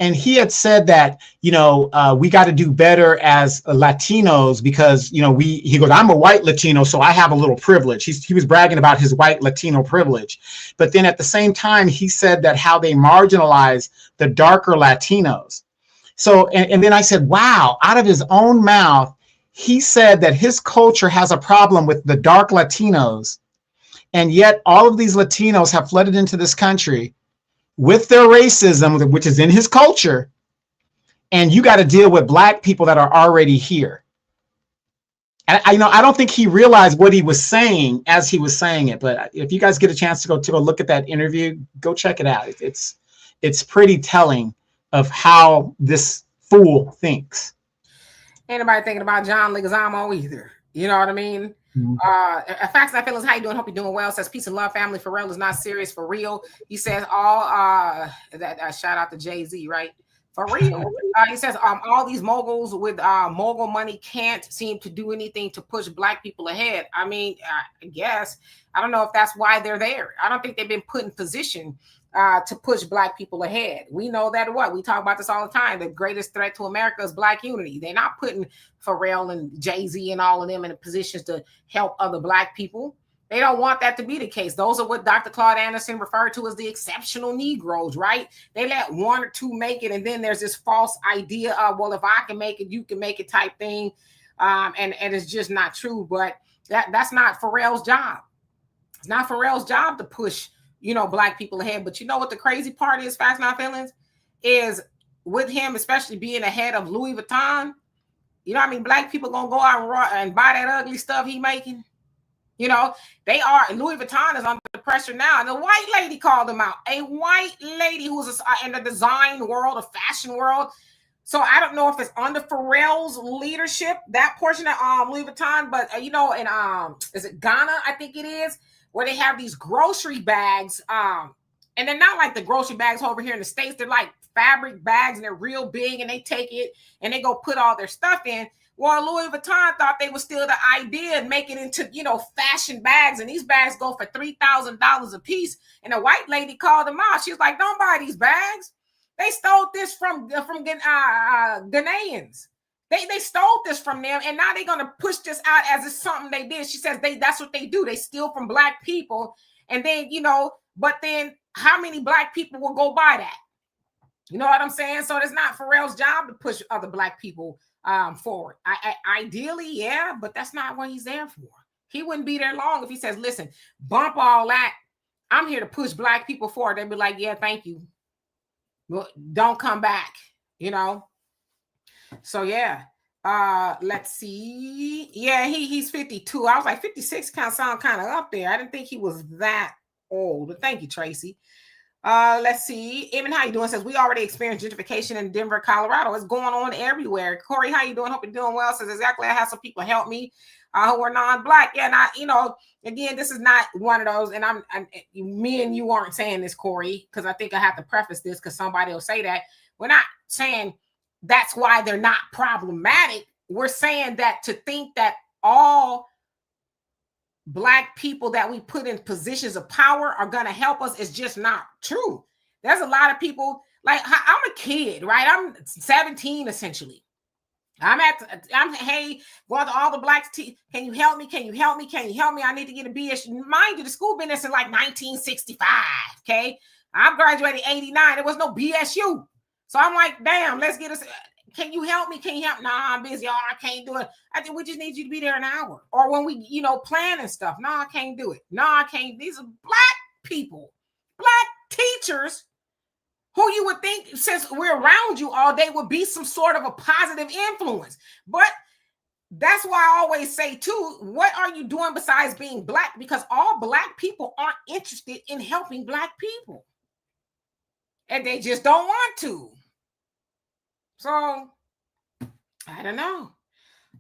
and he had said that, we got to do better as Latinos because, he goes, I'm a white Latino, so I have a little privilege. He was bragging about his white Latino privilege. But then at the same time, he said that how they marginalize the darker Latinos. So, and then I said, wow, out of his own mouth, he said that his culture has a problem with the dark Latinos. And yet all of these Latinos have flooded into this country with their racism, which is in his culture, and you got to deal with Black people that are already here. And I don't think he realized what he was saying as he was saying it. But if you guys get a chance to go look at that interview, go check it out. It's pretty telling of how this fool thinks. Ain't nobody thinking about John Leguizamo either. You know what I mean? Mm-hmm. Facts and Feelings, how you doing? Hope you're doing well. Says peace and love, family. Pharrell is not serious for real. He says shout out to Jay-Z, right? For real. He says all these moguls with mogul money can't seem to do anything to push Black people ahead. I mean, I guess I don't know if that's why they're there. I don't think they've been put in position to push Black people ahead. We know that we talk about this all the time. The greatest threat to America is Black unity. They're not putting Pharrell and Jay-Z and all of them in positions to help other Black people. They don't want that to be the case. Those are what Dr. Claude Anderson referred to as the exceptional Negroes, right? They let one or two make it, and then there's this false idea of, well, if I can make it, you can make it type thing. And it's just not true. But that's not Pharrell's job. It's not Pharrell's job to push Black people ahead. But you know what the crazy part is, Facts Not Feelings, is with him, especially being ahead of Louis Vuitton, Black people gonna go out and buy that ugly stuff he making. They are. Louis Vuitton is under pressure now. And the white lady called them out. A white lady who's in the design world, a fashion world. So I don't know if it's under Pharrell's leadership, that portion of Louis Vuitton, but is it Ghana? I think it is, where they have these grocery bags, and they're not like the grocery bags over here in the States. They're like fabric bags, and they're real big, and they take it and they go put all their stuff in. Well, Louis Vuitton thought they would steal the idea and make it into, fashion bags, and these bags go for $3,000 a piece. And the white lady called them out. She was like, "Don't buy these bags. They stole this from Ghanaians. They stole this from them, and now they're gonna push this out as it's something they did." She says that's what they do. They steal from Black people, and then but then how many Black people will go buy that? You know what I'm saying? So it's not Pharrell's job to push other Black people forward. Ideally, yeah, but that's not what he's there for. He wouldn't be there long if he says, "Listen, bump all that. I'm here to push Black people forward." They'd be like, "Yeah, thank you. Well, don't come back." So yeah. Let's see. Yeah, he's 52. I was like 56 sound kind of up there. I didn't think he was that old. But thank you, Tracy. Let's see. Evan, how you doing? Says we already experienced gentrification in Denver, Colorado. It's going on everywhere. Corey, how you doing? Hope you're doing well. Says exactly. I have some people help me who are non-Black. Yeah, and again, this is not one of those. And me and you aren't saying this, Corey, because I think I have to preface this because somebody will say that. We're not saying that's why they're not problematic. We're saying that to think that all Black people that we put in positions of power are going to help us is just not true. There's a lot of people, like I'm a kid, right? I'm 17 essentially. Hey, going to all the Blacks. Can you help me? Can you help me? Can you help me? I need to get a BS. Mind you, the school been there since like 1965. Okay. I graduated 89. There was no BSU. So I'm like, damn, let's get us. Can you help me? Can you help? Nah, I'm busy. Oh, I can't do it. I think we just need you to be there an hour. Or when we, plan and stuff. No, I can't do it. No, I can't. These are Black people, Black teachers who you would think, since we're around you all day, would be some sort of a positive influence. But that's why I always say, too, what are you doing besides being Black? Because all Black people aren't interested in helping Black people. And they just don't want to. So I don't know.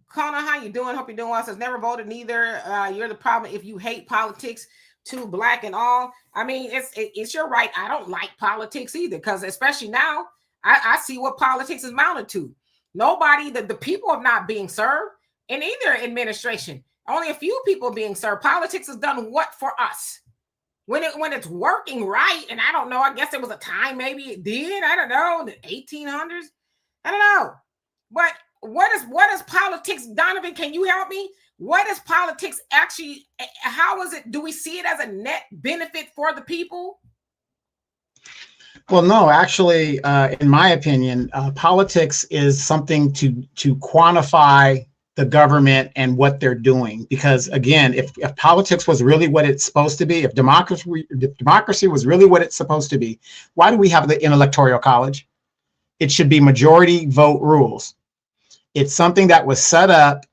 Connor, how you doing? Hope you're doing well. Says never voted neither. You're the problem if you hate politics. Too black and all. I mean, it's your right. I don't like politics either, because especially now, I see what politics is mounted to. Nobody, the people are not being served in either administration. Only a few people being served. Politics has done what for us? When it's working right, and I don't know. I guess there was a time maybe it did. I don't know, the 1800s. I don't know, but. What is politics, Donovan? Can you help me? What is politics actually? How is it? Do we see it as a net benefit for the people? Well, no, actually, in my opinion, politics is something to quantify the government and what they're doing. Because again, if politics was really what it's supposed to be, if democracy was really what it's supposed to be, why do we have the electoral college? It should be majority vote rules. It's something that was set up,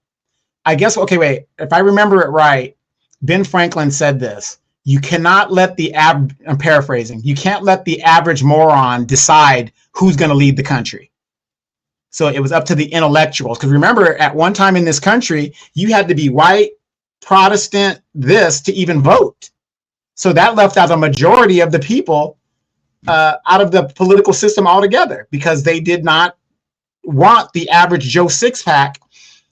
I guess. Okay, wait, if I remember it right, Ben Franklin said this: you cannot let I'm paraphrasing, you can't let the average moron decide who's going to lead the country. So it was up to the intellectuals. Because remember, at one time in this country, you had to be white, Protestant, this to even vote. So that left out a majority of the people out of the political system altogether, because they did not want the average Joe six-pack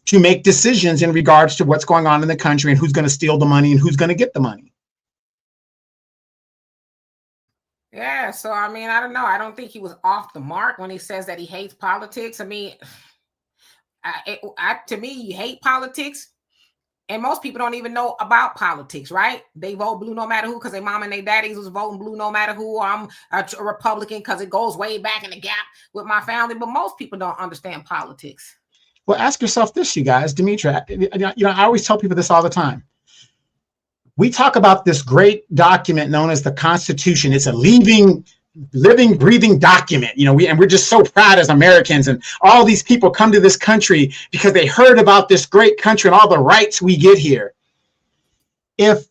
to make decisions in regards to what's going on in the country and who's going to steal the money and who's going to get the money. Yeah, so I mean, I don't know. I don't think he was off the mark when he says that he hates politics. I mean, to me, you hate politics, and most people don't even know about politics, right? They vote blue no matter who because their mom and their daddies was voting blue no matter who. I'm a Republican because it goes way back in the gap with my family, but most people don't understand politics. Well, ask yourself this, you guys. Dimitri, I always tell people this all the time. We talk about this great document known as the Constitution. It's a living, breathing document, and we're just so proud as Americans. And all these people come to this country because they heard about this great country and all the rights we get here. If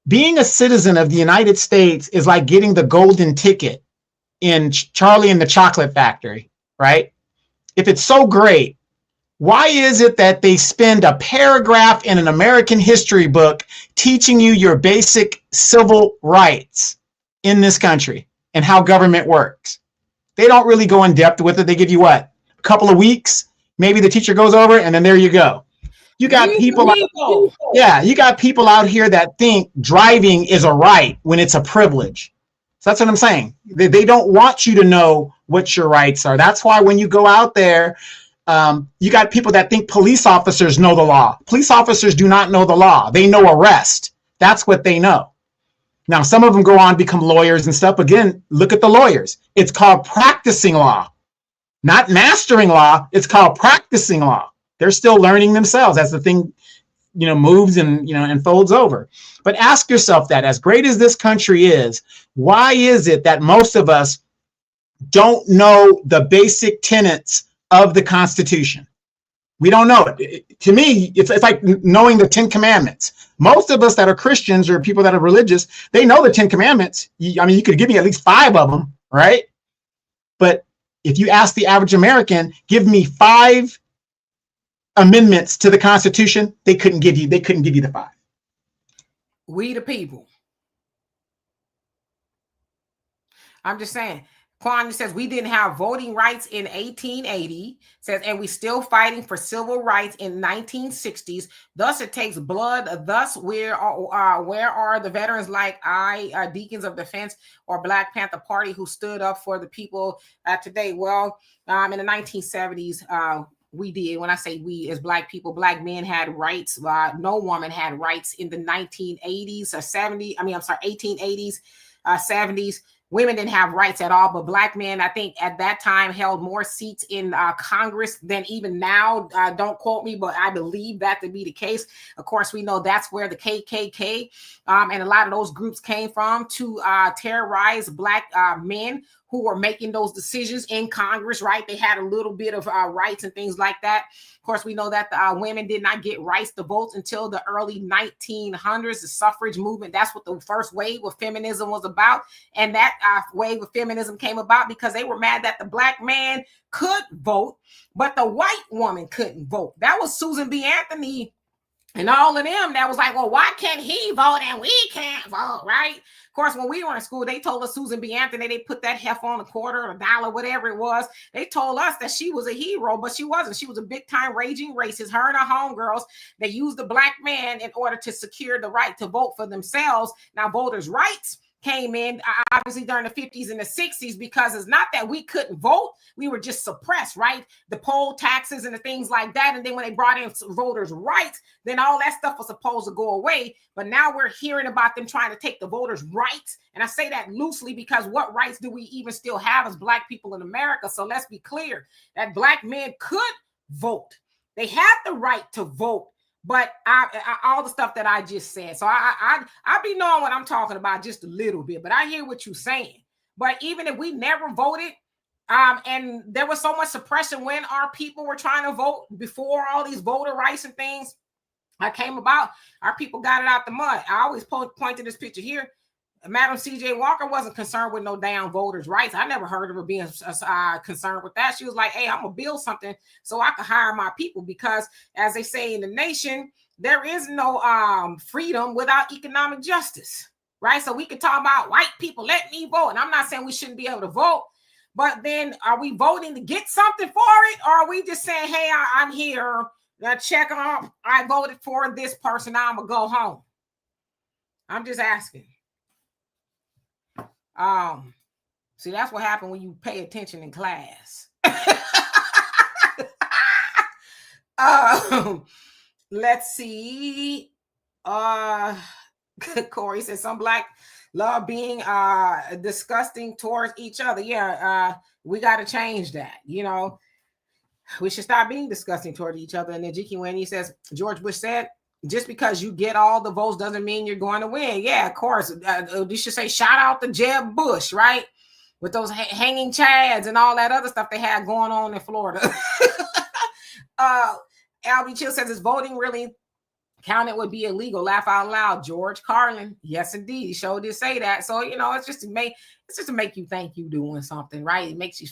being a citizen of the United States is like getting the golden ticket in Charlie and the Chocolate Factory, right? If it's so great, why is it that they spend a paragraph in an American history book teaching you your basic civil rights in this country and how government works? They don't really go in depth with it. They give you what? A couple of weeks? Maybe the teacher goes over and then there you go. You got people out here that think driving is a right when it's a privilege. So that's what I'm saying. They don't want you to know what your rights are. That's why when you go out there, you got people that think police officers know the law. Police officers do not know the law. They know arrest. That's what they know. Now, some of them go on to become lawyers and stuff. Again, look at the lawyers. It's called practicing law, not mastering law. It's called practicing law. They're still learning themselves as the thing, moves and, and folds over. But ask yourself that, as great as this country is, why is it that most of us don't know the basic tenets of the Constitution? We don't know it. To me, it's like knowing the 10 Commandments. Most of us that are Christians or people that are religious, they know the 10 Commandments. You could give me at least 5 of them, right? But if you ask the average American, give me 5 amendments to the Constitution, they couldn't give you the 5. We the people. I'm just saying. Kwame says we didn't have voting rights in 1880, says, and we still fighting for civil rights in 1960s. Thus, it takes blood. Thus, where are the veterans like Deacons of Defense or Black Panther Party who stood up for the people today? Well, in the 1970s, we did. When I say we, as Black people, Black men had rights. No woman had rights in the 1980s or 1880s, 70s. Women didn't have rights at all, but Black men, I think at that time, held more seats in Congress than even now. Don't quote me, but I believe that to be the case. Of course, we know that's where the KKK and a lot of those groups came from to terrorize Black men who were making those decisions in Congress, right? They had a little bit of rights and things like that. Of course, we know that the women did not get rights to vote until the early 1900s, the suffrage movement. That's what the first wave of feminism was about. And that wave of feminism came about because they were mad that the black man could vote, but the white woman couldn't vote. That was Susan B. Anthony and all of them that was like, well, why can't he vote and we can't vote, right? Of course, when we were in school, they told us Susan B. Anthony, they put that heifer on a quarter or a dollar, whatever it was. They told us that she was a hero, but she wasn't. She was a big-time raging racist. Her and her homegirls, they used the black man in order to secure the right to vote for themselves. Now, voters' rights came in obviously during the 50s and the 60s, because it's not that we couldn't vote, we were just suppressed, right? The poll taxes and the things like that. And then when they brought in voters' rights, then all that stuff was supposed to go away. But now we're hearing about them trying to take the voters' rights. And I say that loosely because what rights do we even still have as black people in America? So let's be clear that black men could vote. They had the right to vote. But all the stuff that I just said. So I be knowing what I'm talking about just a little bit, but I hear what you're saying. But even if we never voted, and there was so much suppression when our people were trying to vote before all these voter rights and things came about, our people got it out the mud. I always point to this picture here. Madam C.J. Walker wasn't concerned with no damn voters' rights. I never heard of her being concerned with that. She was like, hey, I'm going to build something so I can hire my people, because as they say in the nation, there is no freedom without economic justice, right? So we could talk about white people, let me vote. And I'm not saying we shouldn't be able to vote, but then are we voting to get something for it? Or are we just saying, hey, I'm here, check on, I voted for this person, now I'm going to go home? I'm just asking. See, that's what happened when you pay attention in class. Let's see. Corey says some black love being disgusting towards each other. Yeah, we got to change that. You know, we should stop being disgusting toward each other. And then Jiki Winnie says, George Bush said, just because you get all the votes doesn't mean you're going to win. Yeah, of course. You should say shout out to Jeb Bush, right? With those hanging chads and all that other stuff they had going on in Florida. Albie Chill says, is voting really counted would be illegal? Laugh out loud. George Carlin. Yes, indeed. He sure did say that. So, you know, it's just to make you think you doing something, right? It makes you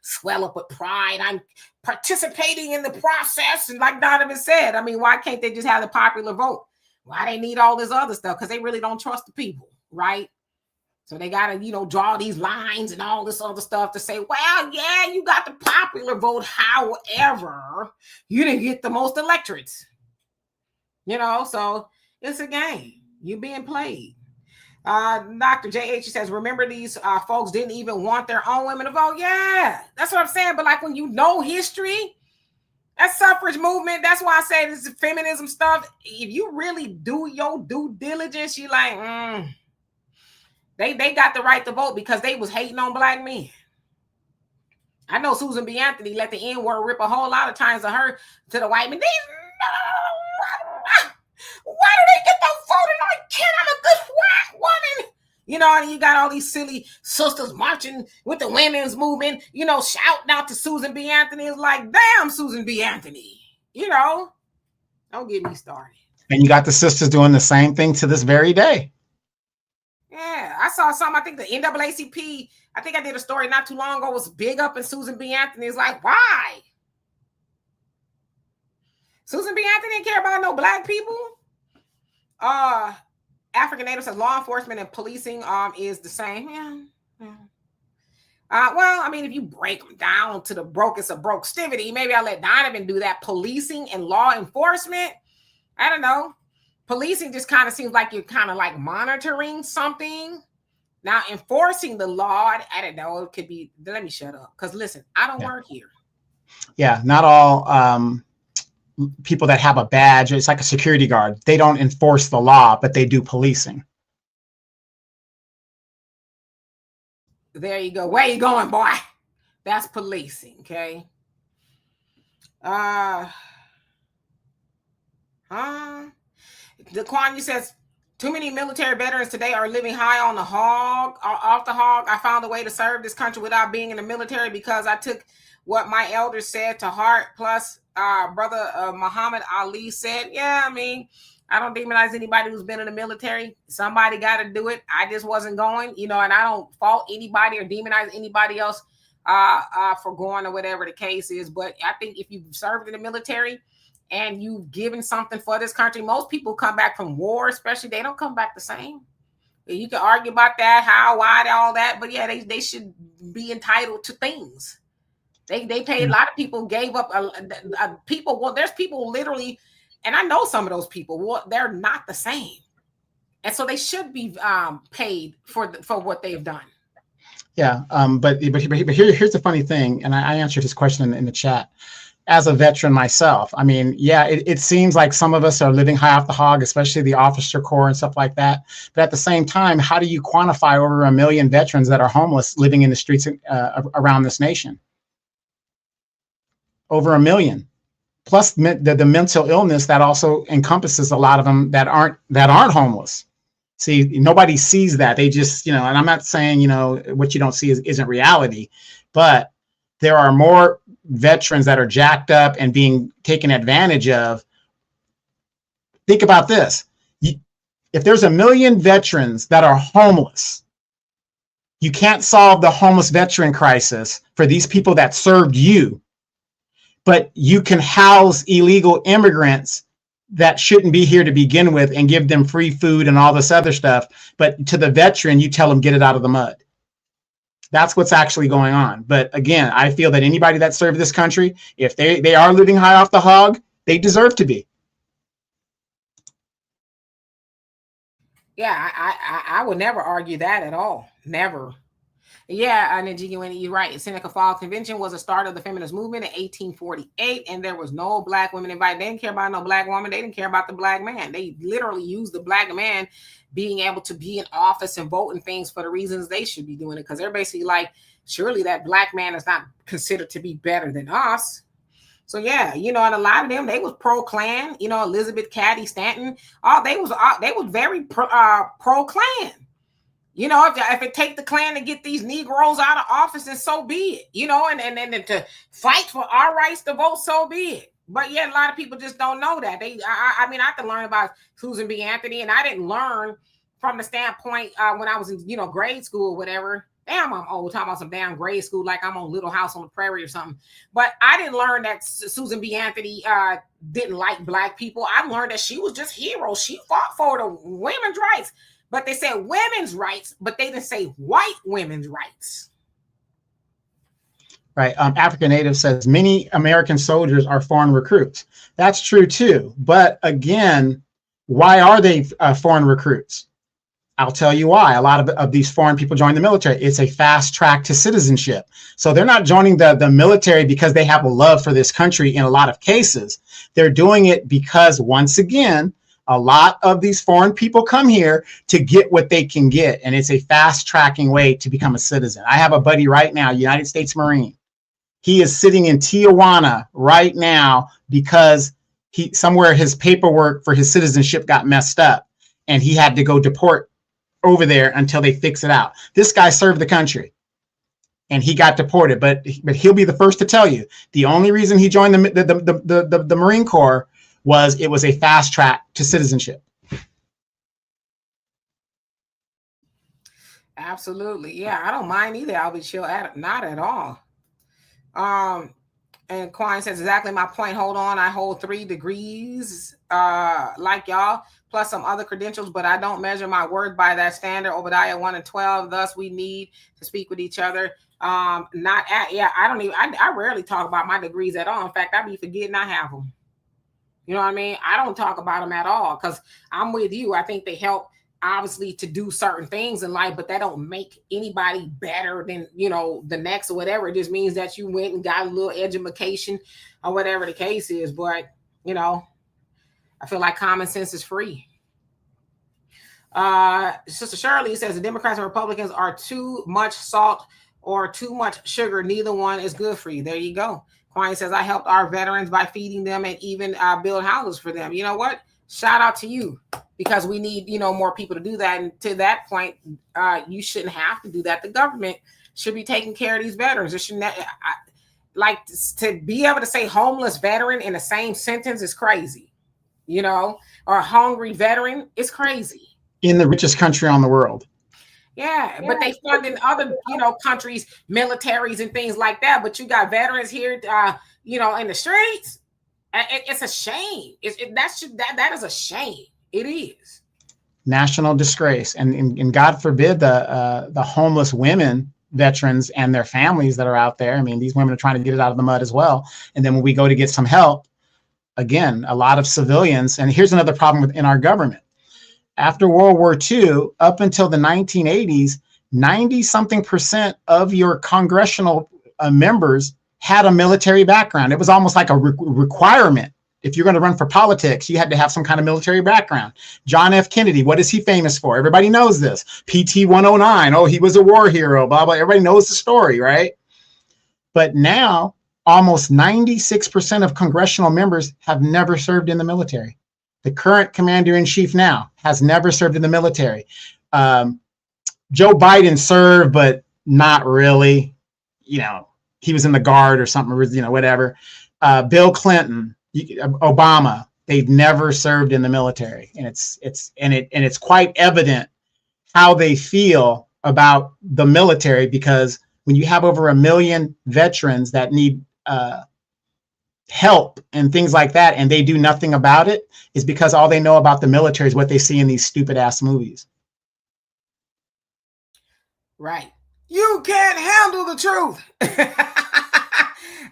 swell up with pride. I'm participating in the process. And like Donovan said, I mean, why can't they just have the popular vote? Why they need all this other stuff? Because they really don't trust the people, right? So they got to, you know, draw these lines and all this other stuff to say, well, yeah, you got the popular vote. However, you didn't get the most electorates. You know, so it's a game. You're being played. Dr. J.H. says, remember these folks didn't even want their own women to vote? Yeah, that's what I'm saying. But like when you know history, that suffrage movement, that's why I say this is feminism stuff. If you really do your due diligence, you like, they got the right to vote because they was hating on black men. I know Susan B. Anthony let the N-word rip a whole lot of times of her to the white men. Why do they get those voting? I can't. I'm a good white woman. You know, and you got all these silly sisters marching with the women's movement, you know, shouting out to Susan B. Anthony. It's like, damn, Susan B. Anthony. You know, don't get me started. And you got the sisters doing the same thing to this very day. Yeah, I saw some. I think the NAACP, I think I did a story not too long ago, was big up in Susan B. Anthony. It's like, why? Susan B. Anthony didn't care about no black people. African Native says law enforcement and policing is the same. Yeah. Well, I mean, if you break them down to the brokest of brokestivity, maybe I'll let Donovan do that. Policing and law enforcement, I don't know. Policing just kind of seems like you're kind of like monitoring something. Now, enforcing the law, I don't know. It could be, let me shut up. Because listen, I don't work here. Yeah, not all people that have a badge, it's like a security guard. They don't enforce the law, but they do policing. There you go. Where you going, boy? That's policing, okay? The Kwanya says, Too many military veterans today are living high on the hog, off the hog. I found a way to serve this country without being in the military because I took what my elders said to heart. Plus, brother Muhammad Ali said, yeah, I mean, I don't demonize anybody who's been in the military. Somebody got to do it. I just wasn't going, and I don't fault anybody or demonize anybody else for going or whatever the case is. But I think if you've served in the military and you've given something for this country, most people come back from war, especially, they don't come back the same. You can argue about that, how, why, all that, but yeah, they should be entitled to things. They paid, a lot of people gave up people. Well, there's people literally, and I know some of those people, well, they're not the same. And so they should be paid for what they've done. Yeah, but here's the funny thing, and I answered his question in the chat. As a veteran myself, I mean, yeah, it seems like some of us are living high off the hog, especially the officer corps and stuff like that. But at the same time, how do you quantify over 1 million veterans that are homeless living in the streets around this nation? Over 1 million, plus the mental illness that also encompasses a lot of them that aren't homeless. See, nobody sees that. They just, and I'm not saying, what you don't see isn't reality, but there are more veterans that are jacked up and being taken advantage of. Think about this. If there's 1 million veterans that are homeless, you can't solve the homeless veteran crisis for these people that served you, but you can house illegal immigrants that shouldn't be here to begin with and give them free food and all this other stuff. But to the veteran, you tell them, get it out of the mud. That's what's actually going on. But again, I feel that anybody that served this country, if they are living high off the hog, they deserve to be. Yeah, I would never argue that at all. Never. Yeah, and you're right. Seneca Falls Convention was the start of the feminist movement in 1848, and there was no black women invited. They didn't care about no black woman. They didn't care about the black man. They literally used the black man being able to be in office and vote and things for the reasons they should be doing it, because they're basically like, surely that black man is not considered to be better than us. So yeah, and a lot of them, they was pro-Klan. Elizabeth Cady Stanton, they was very pro-Klan. If it take the Klan to get these Negroes out of office, then so be it. And to fight for our rights to vote, so be it. But yeah, a lot of people just don't know that. I mean, I can learn about Susan B. Anthony, and I didn't learn from the standpoint when I was in, grade school or whatever. Damn, I'm old, talking about some damn grade school, like I'm on Little House on the Prairie or something. But I didn't learn that Susan B. Anthony didn't like black people. I learned that she was just hero. She fought for the women's rights. But they said women's rights, but they didn't say white women's rights. Right. African Native says many American soldiers are foreign recruits. That's true, too. But again, why are they foreign recruits? I'll tell you why. A lot of these foreign people join the military. It's a fast track to citizenship. So they're not joining the military because they have a love for this country in a lot of cases. They're doing it because, once again, a lot of these foreign people come here to get what they can get. And it's a fast tracking way to become a citizen. I have a buddy right now, United States Marine. He is sitting in Tijuana right now because somewhere his paperwork for his citizenship got messed up and he had to go deport over there until they fix it out. This guy served the country and he got deported, but he'll be the first to tell you the only reason he joined the Marine Corps was it was a fast track to citizenship. Absolutely. Yeah, I don't mind either. I'll be chill not at all. And Quine says exactly my point. Hold on. I hold 3 degrees like y'all, plus some other credentials, but I don't measure my worth by that standard. Obadiah 1 and 12. Thus we need to speak with each other. I rarely talk about my degrees at all. In fact, I be forgetting I have them. You know what I mean? I don't talk about them at all because I'm with you. I think they help, obviously, to do certain things in life, but that don't make anybody better than, the next or whatever. It just means that you went and got a little education or whatever the case is. But, I feel like common sense is free. Sister Shirley says the Democrats and Republicans are too much salt or too much sugar. Neither one is good for you. There you go. Quine says, I helped our veterans by feeding them and even build houses for them. You know what? shout out to you, because we need, more people to do that. And to that point, you shouldn't have to do that. The government should be taking care of these veterans. It shouldn't. Like, to be able to say homeless veteran in the same sentence is crazy, or a hungry veteran is crazy. In the richest country on the world. Yeah, but they fund in other, countries, militaries and things like that. But you got veterans here, in the streets. It's a shame. That is a shame. It is national disgrace, and God forbid the homeless women veterans and their families that are out there. I mean, these women are trying to get it out of the mud as well. And then when we go to get some help, again, a lot of civilians. And here's another problem in our government. After World War II, up until the 1980s, 90-something% of your congressional members had a military background. It was almost like a requirement. If you're going to run for politics, you had to have some kind of military background. John F. Kennedy, what is he famous for? Everybody knows this. PT 109. Oh, he was a war hero, blah, blah. Everybody knows the story, right? But now, almost 96% of congressional members have never served in the military. The current commander-in-chief now has never served in the military. Joe Biden served, but not really. He was in the Guard or something, whatever. Bill Clinton, Obama, they've never served in the military, and it's quite evident how they feel about the military, because when you have over 1 million veterans that need help and things like that, and they do nothing about it, is because all they know about the military is what they see in these stupid ass movies. Right. You can't handle the truth.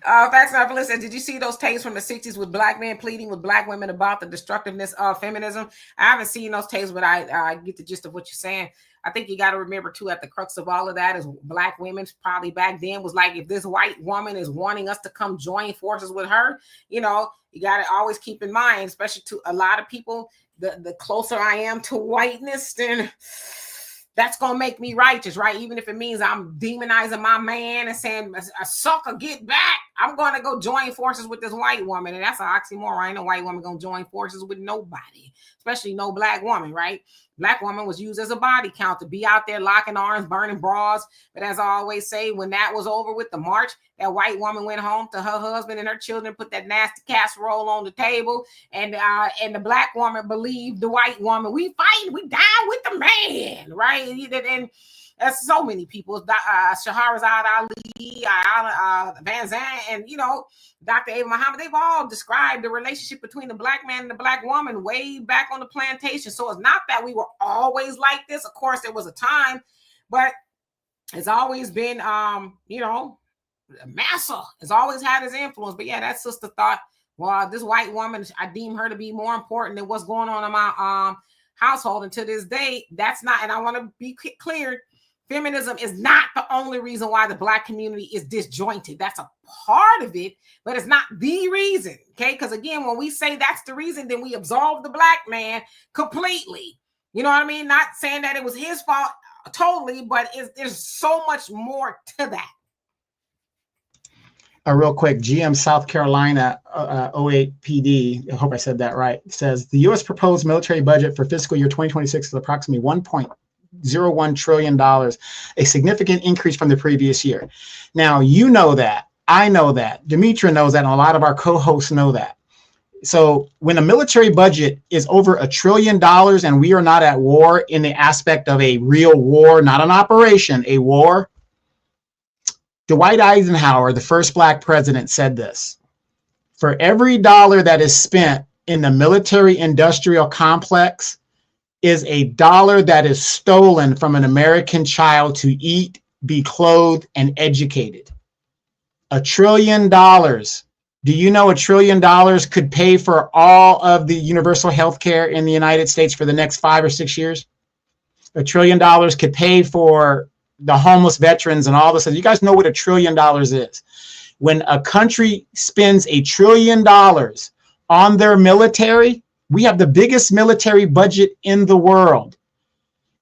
Facts Not Feelings says, did you see those tapes from the 60s with black men pleading with black women about the destructiveness of feminism? I haven't seen those tapes, but I get the gist of what you're saying. I think you got to remember, too, at the crux of all of that is black women probably back then was like, if this white woman is wanting us to come join forces with her, you got to always keep in mind, especially to a lot of people, the closer I am to whiteness, then that's going to make me righteous, right? Even if it means I'm demonizing my man and saying, a sucker, get back. I'm going to go join forces with this white woman. And that's an oxymoron. Ain't no white woman going to join forces with nobody, especially no black woman, right? Black woman was used as a body count to be out there locking arms, burning bras. But as I always say, when that was over with the march, that white woman went home to her husband and her children, put that nasty casserole on the table. And the black woman believed the white woman, we fighting, we down with the man, right? And there's so many people, Shahrazad Ali, Van Zandt, and, Dr. Ava Muhammad, they've all described the relationship between the black man and the black woman way back on the plantation. So it's not that we were always like this. Of course, there was a time, but it's always been, Massa has always had his influence. But yeah, that sister thought, well, this white woman, I deem her to be more important than what's going on in my household. And to this day, that's not, and I want to be clear, feminism is not the only reason why the black community is disjointed. That's a part of it, but it's not the reason, okay? Because again, when we say that's the reason, then we absolve the black man completely. You know what I mean? Not saying that it was his fault totally, but there's so much more to that. Real quick, GM South Carolina 08 PD, I hope I said that right, says the U.S. proposed military budget for fiscal year 2026 is approximately $1.01 trillion, a significant increase from the previous year. Now, you know that, I know that, Demetra knows that, and a lot of our co-hosts know that. So when a military budget is over $1 trillion and we are not at war in the aspect of a real war, not an operation, a war, Dwight Eisenhower, the first black president, said this: for every dollar that is spent in the military industrial complex is a dollar that is stolen from an American child to eat, be clothed, and educated. $1 trillion. Do you know $1 trillion could pay for all of the universal health care in the United States for the next 5 or 6 years? $1 trillion could pay for the homeless veterans and all this. You guys know what $1 trillion is. When a country spends $1 trillion on their military, we have the biggest military budget in the world.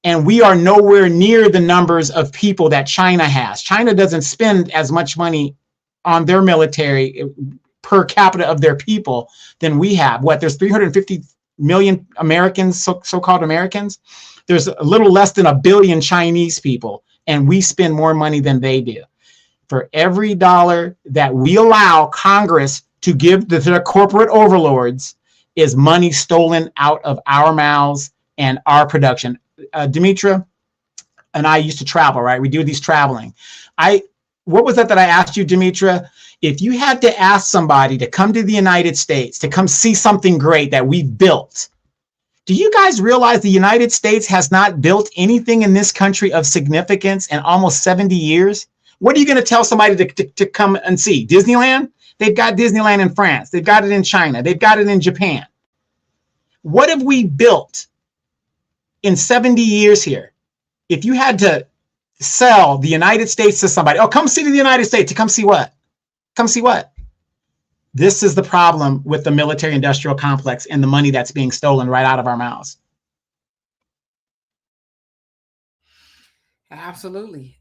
And we are nowhere near the numbers of people that China has. China doesn't spend as much money on their military per capita of their people than we have. There's 350 million Americans, so-called Americans, there's a little less than 1 billion Chinese people, and we spend more money than they do. For every dollar that we allow Congress to give to their corporate overlords is money stolen out of our mouths and our production. Demetra and I used to travel, right? We do these traveling. What was that I asked you, Demetra? If you had to ask somebody to come to the United States, to come see something great that we've built, do you guys realize the United States has not built anything in this country of significance in almost 70 years? What are you going to tell somebody to come and see? Disneyland? They've got Disneyland in France. They've got it in China. They've got it in Japan. What have we built in 70 years here? If you had to sell the United States to somebody, oh, come see the United States. To come see what? Come see what? This is the problem with the military industrial complex and the money that's being stolen right out of our mouths. Absolutely.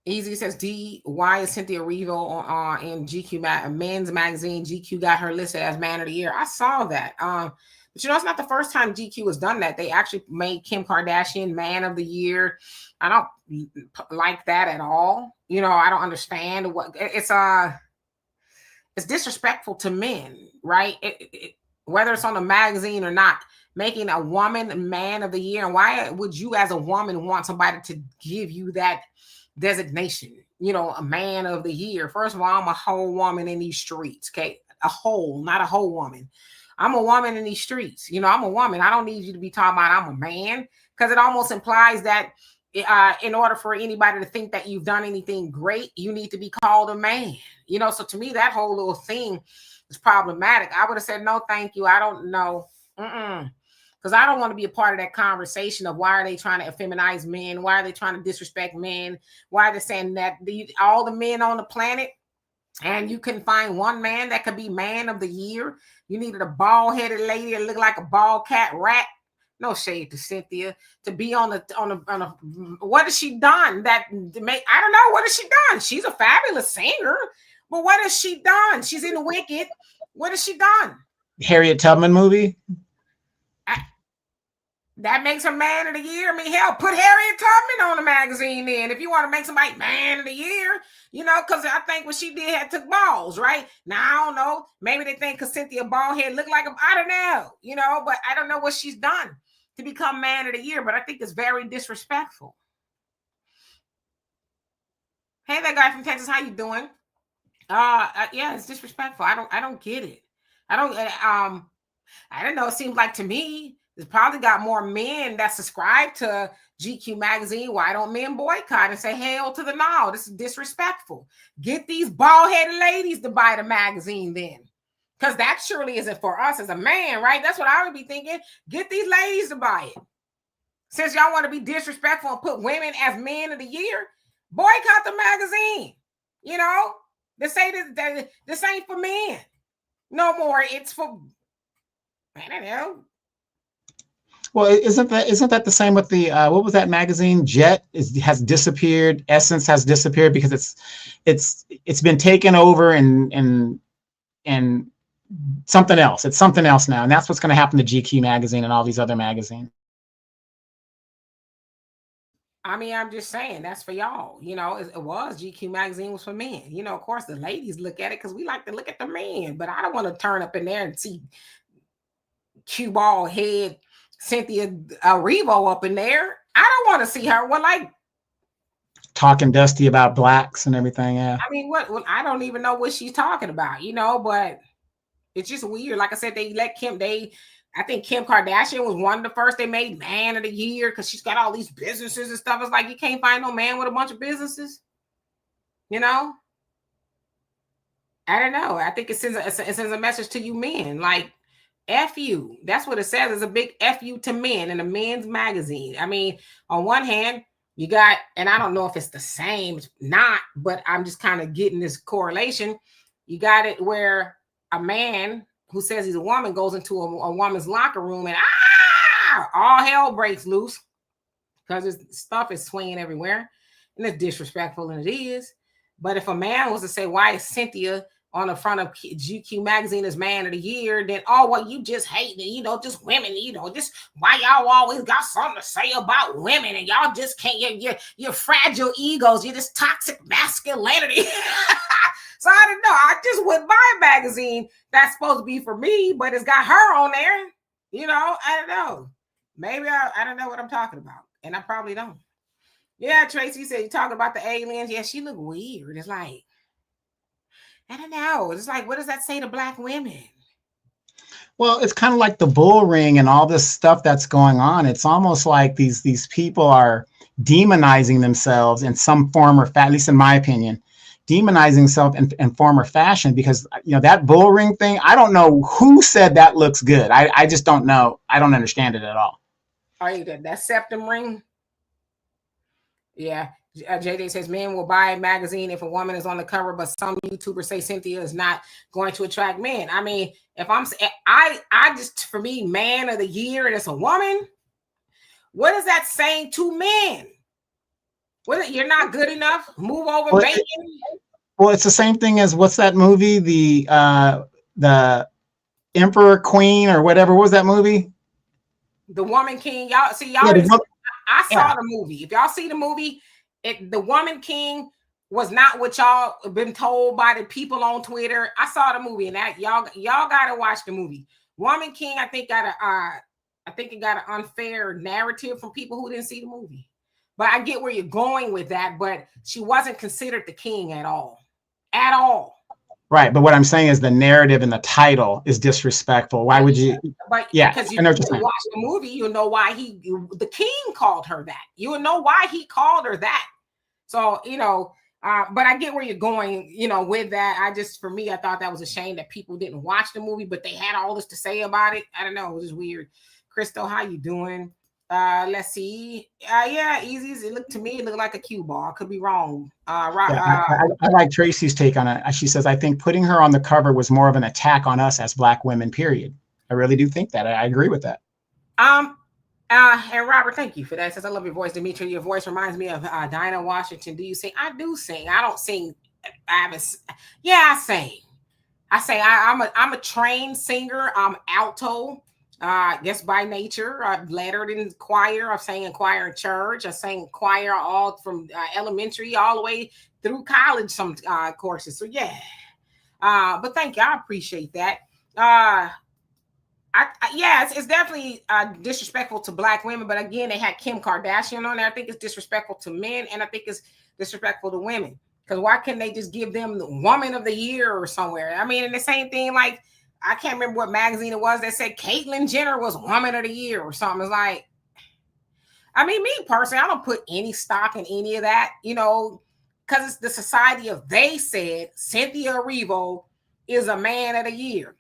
Easy says, why is Cynthia Erivo in GQ Men's Magazine? GQ got her listed as Man of the Year. I saw that. But it's not the first time GQ has done that. They actually made Kim Kardashian Man of the Year. I don't like that at all. I don't understand what it's disrespectful to men, right? Whether it's on a magazine or not, making a woman Man of the Year. And why would you as a woman want somebody to give you that designation, a Man of the Year? First of all, I'm a whole woman in these streets, okay? A whole, not a whole woman. I'm a woman in these streets. I'm a woman. I don't need you to be talking about I'm a man, because it almost implies that in order for anybody to think that you've done anything great, you need to be called a man. So to me, that whole little thing is problematic. I would have said, no, thank you. I don't know. Because I don't want to be a part of that conversation of why are they trying to feminize men? Why are they trying to disrespect men? Why are they saying that all the men on the planet, and you couldn't find one man that could be Man of the Year? You needed a bald-headed lady that looked like a bald cat rat. No shade to Cynthia to be on a what has she done that make? I don't know. What has she done? She's a fabulous singer, but what has she done? She's in Wicked. What has she done? Harriet Tubman movie. That makes her Man of the Year. I mean, hell, put Harriet Tubman on the magazine then if you want to make somebody Man of the Year, because I think what she did had took balls, right? Now, I don't know. Maybe they think because Cynthia Ballhead looked like I don't know, but I don't know what she's done to become Man of the Year, but I think it's very disrespectful. Hey, that guy from Texas, how you doing? Yeah, it's disrespectful. I don't get it. I don't know. It seems like to me, there's probably got more men that subscribe to GQ magazine. Why don't men boycott and say, hell to the no? This is disrespectful. Get these bald-headed ladies to buy the magazine then. Because that surely isn't for us as a man, right? That's what I would be thinking. Get these ladies to buy it. Since y'all want to be disrespectful and put women as Men of the Year, boycott the magazine. They say this ain't for men. No more. It's for, I don't know. Well, isn't that the same with the what was that magazine? Jet has disappeared. Essence has disappeared because it's been taken over and something else. It's something else now, and that's what's going to happen to GQ magazine and all these other magazines. I mean, I'm just saying that's for y'all. It was GQ magazine was for men. Of course, the ladies look at it because we like to look at the men, but I don't want to turn up in there and see cue ball head Cynthia Erivo up in there. I don't want to see her. Talking dusty about blacks and everything. Yeah. I mean, what? I don't even know what she's talking about. But it's just weird. Like I said, they let Kim. I think Kim Kardashian was one of the first they made Man of the Year because she's got all these businesses and stuff. It's like you can't find no man with a bunch of businesses. I don't know. I think it sends a message to you men like, F you. That's what it says. It's a big F you to men in a men's magazine. I mean, on one hand, you got, and I don't know if it's the same, it's not, but I'm just kind of getting this correlation. You got it where a man who says he's a woman goes into a woman's locker room and all hell breaks loose because his stuff is swinging everywhere and it's disrespectful, and it is. But if a man was to say, why is Cynthia on the front of GQ magazine as man of the year, then oh well, you just hate just women, just why y'all always got something to say about women and y'all just can't your fragile egos, you're just toxic masculinity. So I don't know. I just wouldn't buy a magazine that's supposed to be for me, but it's got her on there. I don't know. Maybe I don't know what I'm talking about, and I probably don't. Yeah, Tracy said, you talking about the aliens. Yeah, she look weird. It's like, I don't know. It's like, what does that say to Black women? Well, it's kind of like the bull ring and all this stuff that's going on. It's almost like these people are demonizing themselves in some form or at least in my opinion, demonizing themselves in form or fashion, because that bull ring thing, I don't know who said that looks good. I just don't know. I don't understand it at all. Are you that septum ring? Yeah. JJ says men will buy a magazine if a woman is on the cover, but some YouTubers say Cynthia is not going to attract men. I mean, if I just, for me, man of the year and it's a woman, what is that saying to men? You're not good enough? Move over, bacon? Well, it's the same thing as what's that movie? The Emperor Queen or whatever. What was that movie? The Woman King. Y'all see, I saw the movie. If y'all see the movie, the Woman King was not what y'all been told by the people on Twitter. I saw the movie, and that y'all gotta watch the movie. Woman King, I think it got an unfair narrative from people who didn't see the movie. But I get where you're going with that. But she wasn't considered the king at all. At all. Right, but what I'm saying is the narrative and the title is disrespectful. Why would you? But because you watch the movie, you'll know why the king called her that. You'll know why he called her that. So but I get where you're going, with that. For me, I thought that was a shame that people didn't watch the movie, but they had all this to say about it. I don't know, it was just weird. Crystal, how you doing? Let's see. Yeah, easy. It looked like a cue ball. I could be wrong. I like Tracy's take on it. She says, I think putting her on the cover was more of an attack on us as Black women, period. I really do think that. I agree with that. And Robert, thank you for that. It says, I love your voice, Demetri. Your voice reminds me of Dinah Washington. Do you sing? I do sing. I don't sing. I sing. I'm a trained singer. I'm alto. Guess by nature, I've lettered in choir. I've sang in choir in church. I sang choir all from elementary all the way through college, some courses. So yeah, but thank you. I appreciate that. It's definitely disrespectful to Black women. But again, they had Kim Kardashian on there. I think it's disrespectful to men, and I think it's disrespectful to women. Because why can't they just give them the Woman of the Year or somewhere? I mean, and the same thing, like, I can't remember what magazine it was that said Caitlyn Jenner was Woman of the Year or something. It's like, I mean, me personally, I don't put any stock in any of that, because it's the society of they said Cynthia Erivo is a man of the year.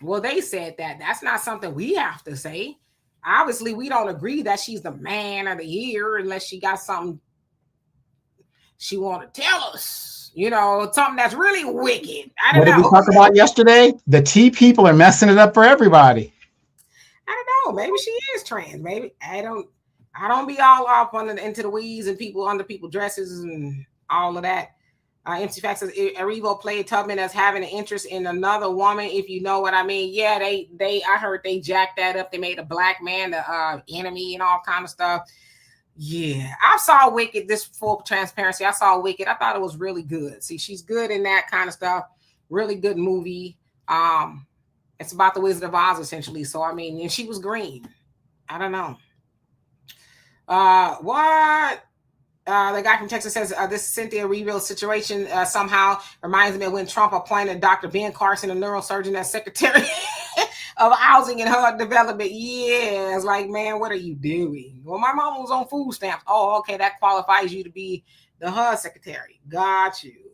Well, they said that. That's not something we have to say. Obviously, we don't agree that she's the man of the year unless she got something she want to tell us. Something that's really wicked. I don't know. What did we talk about yesterday? The T people are messing it up for everybody. I don't know. Maybe she is trans. Maybe I don't be all off into the weeds and people under people's dresses and all of that. MC Fact says Erivo played Tubman as having an interest in another woman, if you know what I mean. Yeah, I heard they jacked that up. They made a Black man the enemy and all kind of stuff. Yeah, I saw Wicked. This full transparency, I saw Wicked. I thought it was really good. See, she's good in that kind of stuff. Really good movie. It's about the Wizard of Oz essentially. So I mean, and she was green. I don't know. What? The guy from Texas says this Cynthia Erivo situation somehow reminds me of when Trump appointed Dr. Ben Carson, a neurosurgeon, as Secretary of Housing and HUD Development. Yeah, it's like, man, what are you doing? Well, my mom was on food stamps. Oh, okay, that qualifies you to be the HUD Secretary. Got you.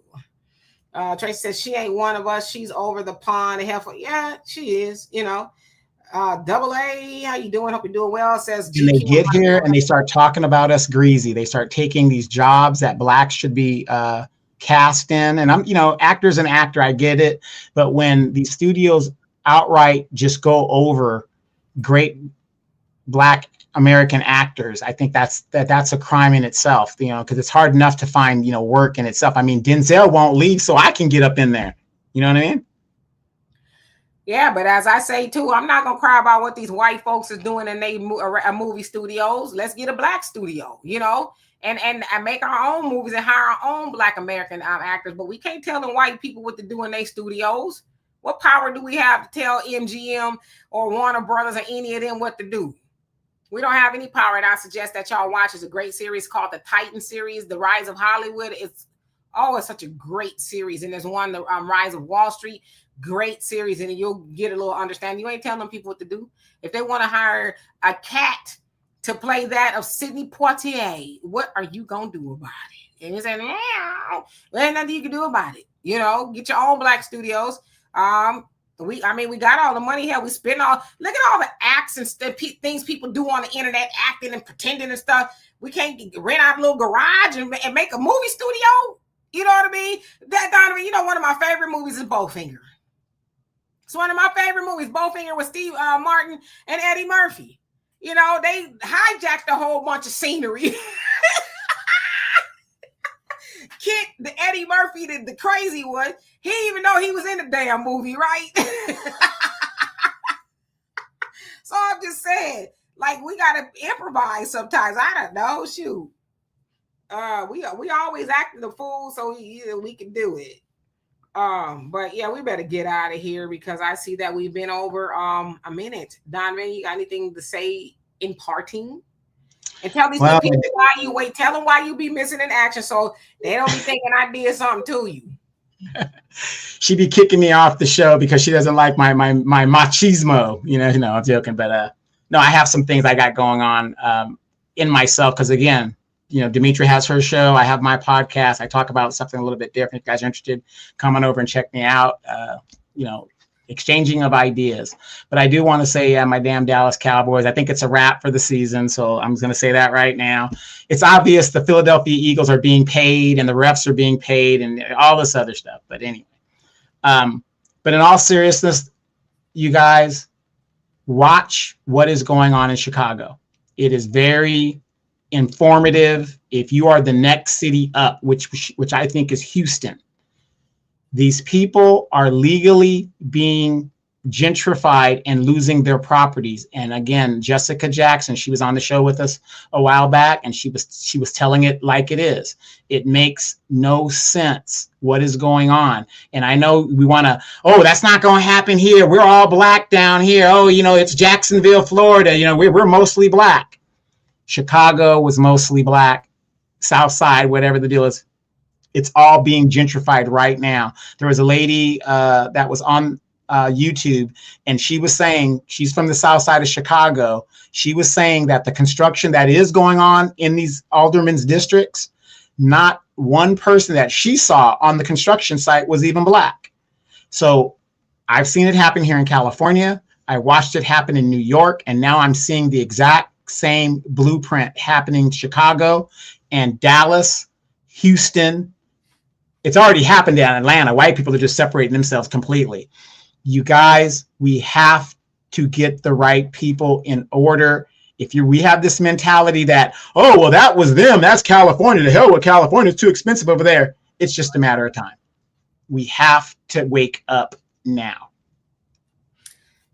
Tracy says she ain't one of us. She's over the pond. Yeah, she is. Double A, how you doing? Hope you're doing well. Says and they get here and they start talking about us greasy. They start taking these jobs that Blacks should be cast in. And I'm, actor's an actor, I get it. But when these studios outright just go over great Black American actors, I think that's a crime in itself, because it's hard enough to find, work in itself. I mean, Denzel won't leave so I can get up in there. You know what I mean? Yeah, but as I say too, I'm not gonna cry about what these white folks is doing in they movie studios. Let's get a black studio, and make our own movies and hire our own Black American actors. But we can't tell them white people what to do in their studios. What power do we have to tell MGM or Warner Brothers or any of them what to do? We don't have any power. And I suggest that y'all watch. It's a great series called the Titan series, The Rise of Hollywood. It's such a great series. And there's one, the Rise of Wall Street. Great series, and you'll get a little understanding. You ain't telling people what to do. If they want to hire a cat to play that of Sidney Poitier, what are you gonna do about it? And you say, well, ain't nothing you can do about it. Get your own black studios. We got all the money here. We spend all. Look at all the acts and things people do on the internet, acting and pretending and stuff. We can't rent out a little garage and make a movie studio. You know what I mean? That Donovan, one of my favorite movies is Bowfinger. It's one of my favorite movies. Bowfinger with Steve Martin and Eddie Murphy. They hijacked a whole bunch of scenery. Kit, the Eddie Murphy, the crazy one, he didn't even know he was in the damn movie, right? So I'm just saying, we gotta improvise sometimes. I don't know. Shoot. We always acting the fool, so we can do it. But yeah, we better get out of here because I see that we've been over a minute. Donovan, you got anything to say in parting? And tell these people why you wait. Tell them why you be missing in action so they don't be thinking I did something to you. She be kicking me off the show because she doesn't like my machismo. I'm joking, but no, I have some things I got going on in myself because again, Demetri has her show. I have my podcast. I talk about something a little bit different. If you guys are interested, come on over and check me out. Exchanging of ideas. But I do want to say, my damn Dallas Cowboys, I think it's a wrap for the season. So I'm going to say that right now. It's obvious the Philadelphia Eagles are being paid and the refs are being paid and all this other stuff. But anyway, but in all seriousness, you guys watch what is going on in Chicago. It is very informative. If you are the next city up, which I think is Houston, these people are legally being gentrified and losing their properties. And again, Jessica Jackson, she was on the show with us a while back, and she was telling it like it is. It makes no sense what is going on. And I know we want to, that's not going to happen here. We're all black down here. It's Jacksonville, Florida. We're mostly black. Chicago was mostly black. South Side, whatever the deal is. It's all being gentrified right now. There was a lady that was on YouTube, and she was saying, she's from the South Side of Chicago. She was saying that the construction that is going on in these aldermen's districts, not one person that she saw on the construction site was even black. So I've seen it happen here in California. I watched it happen in New York, and now I'm seeing the exact same blueprint happening in Chicago and Dallas, Houston. It's already happened in Atlanta. White people are just separating themselves completely. You guys, we have to get the right people in order. We have this mentality that, that was them. That's California. The hell with California. It's too expensive over there. It's just a matter of time. We have to wake up now.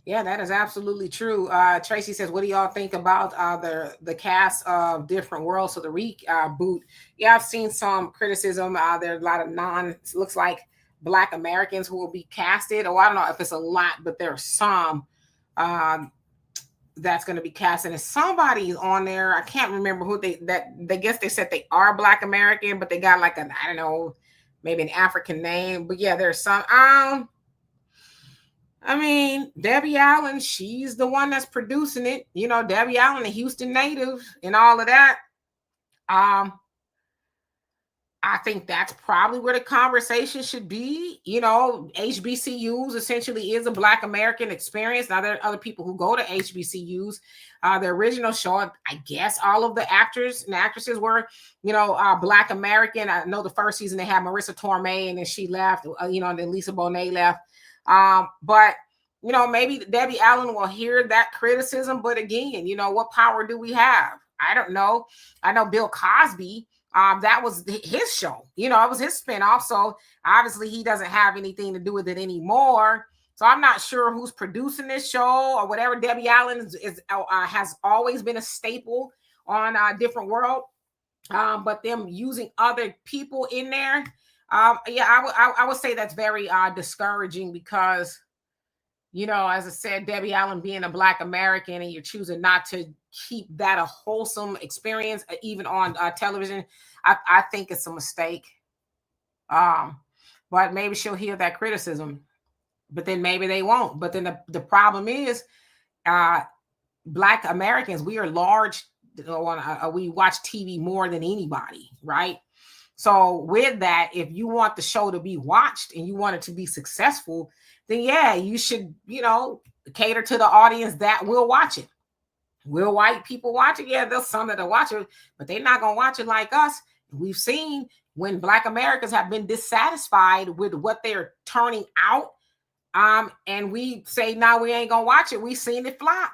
Yeah, that is absolutely true. Tracy says, what do y'all think about the cast of Different Worlds? So the reboot. Yeah, I've seen some criticism. There's a lot of looks like Black Americans who will be casted. I don't know if it's a lot, but there are some that's going to be casted. And somebody on there, I can't remember who they guess they said they are Black American, but they got like I don't know, maybe an African name. But yeah, there's some. Debbie Allen, she's the one that's producing it. Debbie Allen, a Houston native and all of that. I think that's probably where the conversation should be. HBCUs essentially is a Black American experience. Now, there are other people who go to HBCUs. The original show, I guess all of the actors and actresses were, Black American. I know the first season they had Marissa Tomei and then she left, and then Lisa Bonet left. But maybe Debbie Allen will hear that criticism, but again, what power do we have? I don't know. I know Bill Cosby That was his show. You know, it was his spinoff. So obviously he doesn't have anything to do with it anymore. So I'm not sure who's producing this show or whatever. Debbie Allen has always been a staple on Different World. But them using other people in there, yeah, I would say that's very discouraging because, you know, as I said, Debbie Allen being a Black American and you're choosing not to keep that a wholesome experience, even on television, I think it's a mistake. But maybe she'll hear that criticism, but then maybe they won't. But then the problem is, Black Americans, we are large. We watch TV more than anybody, right? So with that, if you want the show to be watched and you want it to be successful, then yeah, you should, you know, cater to the audience that will watch it. Will white people watch it? Yeah, there's some that watch it, but they're not gonna watch it like us. We've seen when Black Americans have been dissatisfied with what they're turning out, and we say, no, we ain't gonna watch it. We've seen it flop.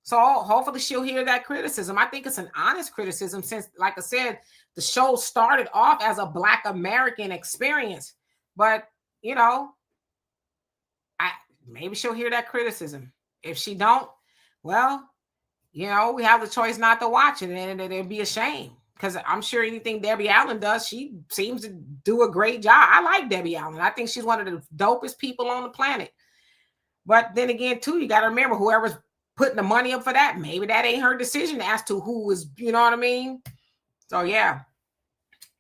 So hopefully she'll hear that criticism. I think it's an honest criticism since, like I said, the show started off as a Black American experience. But, you know, maybe she'll hear that criticism. If she don't, well, you know, we have the choice not to watch it, and it'd be a shame. Because I'm sure anything Debbie Allen does, she seems to do a great job. I like Debbie Allen. I think she's one of the dopest people on the planet. But then again, too, you got to remember, whoever's putting the money up for that, maybe that ain't her decision as to who is, you know what I mean? So yeah,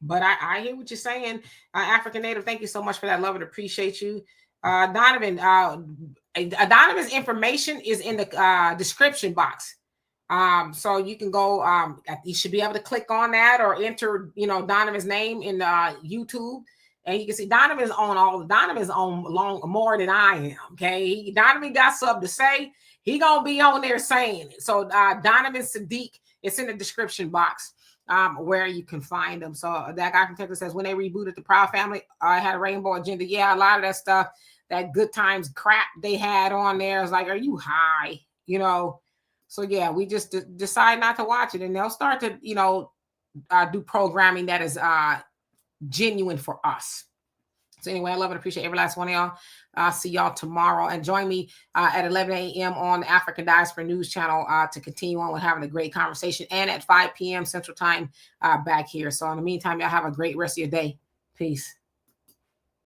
but I hear what you're saying. African Native, thank you so much for that. Love and appreciate you. Donovan, Donovan's information is in the description box. So you can go, you should be able to click on that or enter, you know, Donovan's name in YouTube. And you can see Donovan's on long more than I am. Okay. Donovan got something to say. He gonna be on there saying it. So Donovan Saadiq, it's in the description box where you can find them. So that guy from Texas says, when they rebooted the Proud Family, I had a rainbow agenda. Yeah, a lot of that stuff, that good times crap they had on there is like, are you high? You know. So yeah, we just decide not to watch it, and they'll start to, you know, do programming that is genuine for us. So anyway, I love and appreciate every last one of y'all. I'll see y'all tomorrow, and join me at 11 a.m. on the African Diaspora News Channel to continue on with having a great conversation, and at 5 p.m. Central Time back here. So in the meantime, y'all have a great rest of your day. Peace.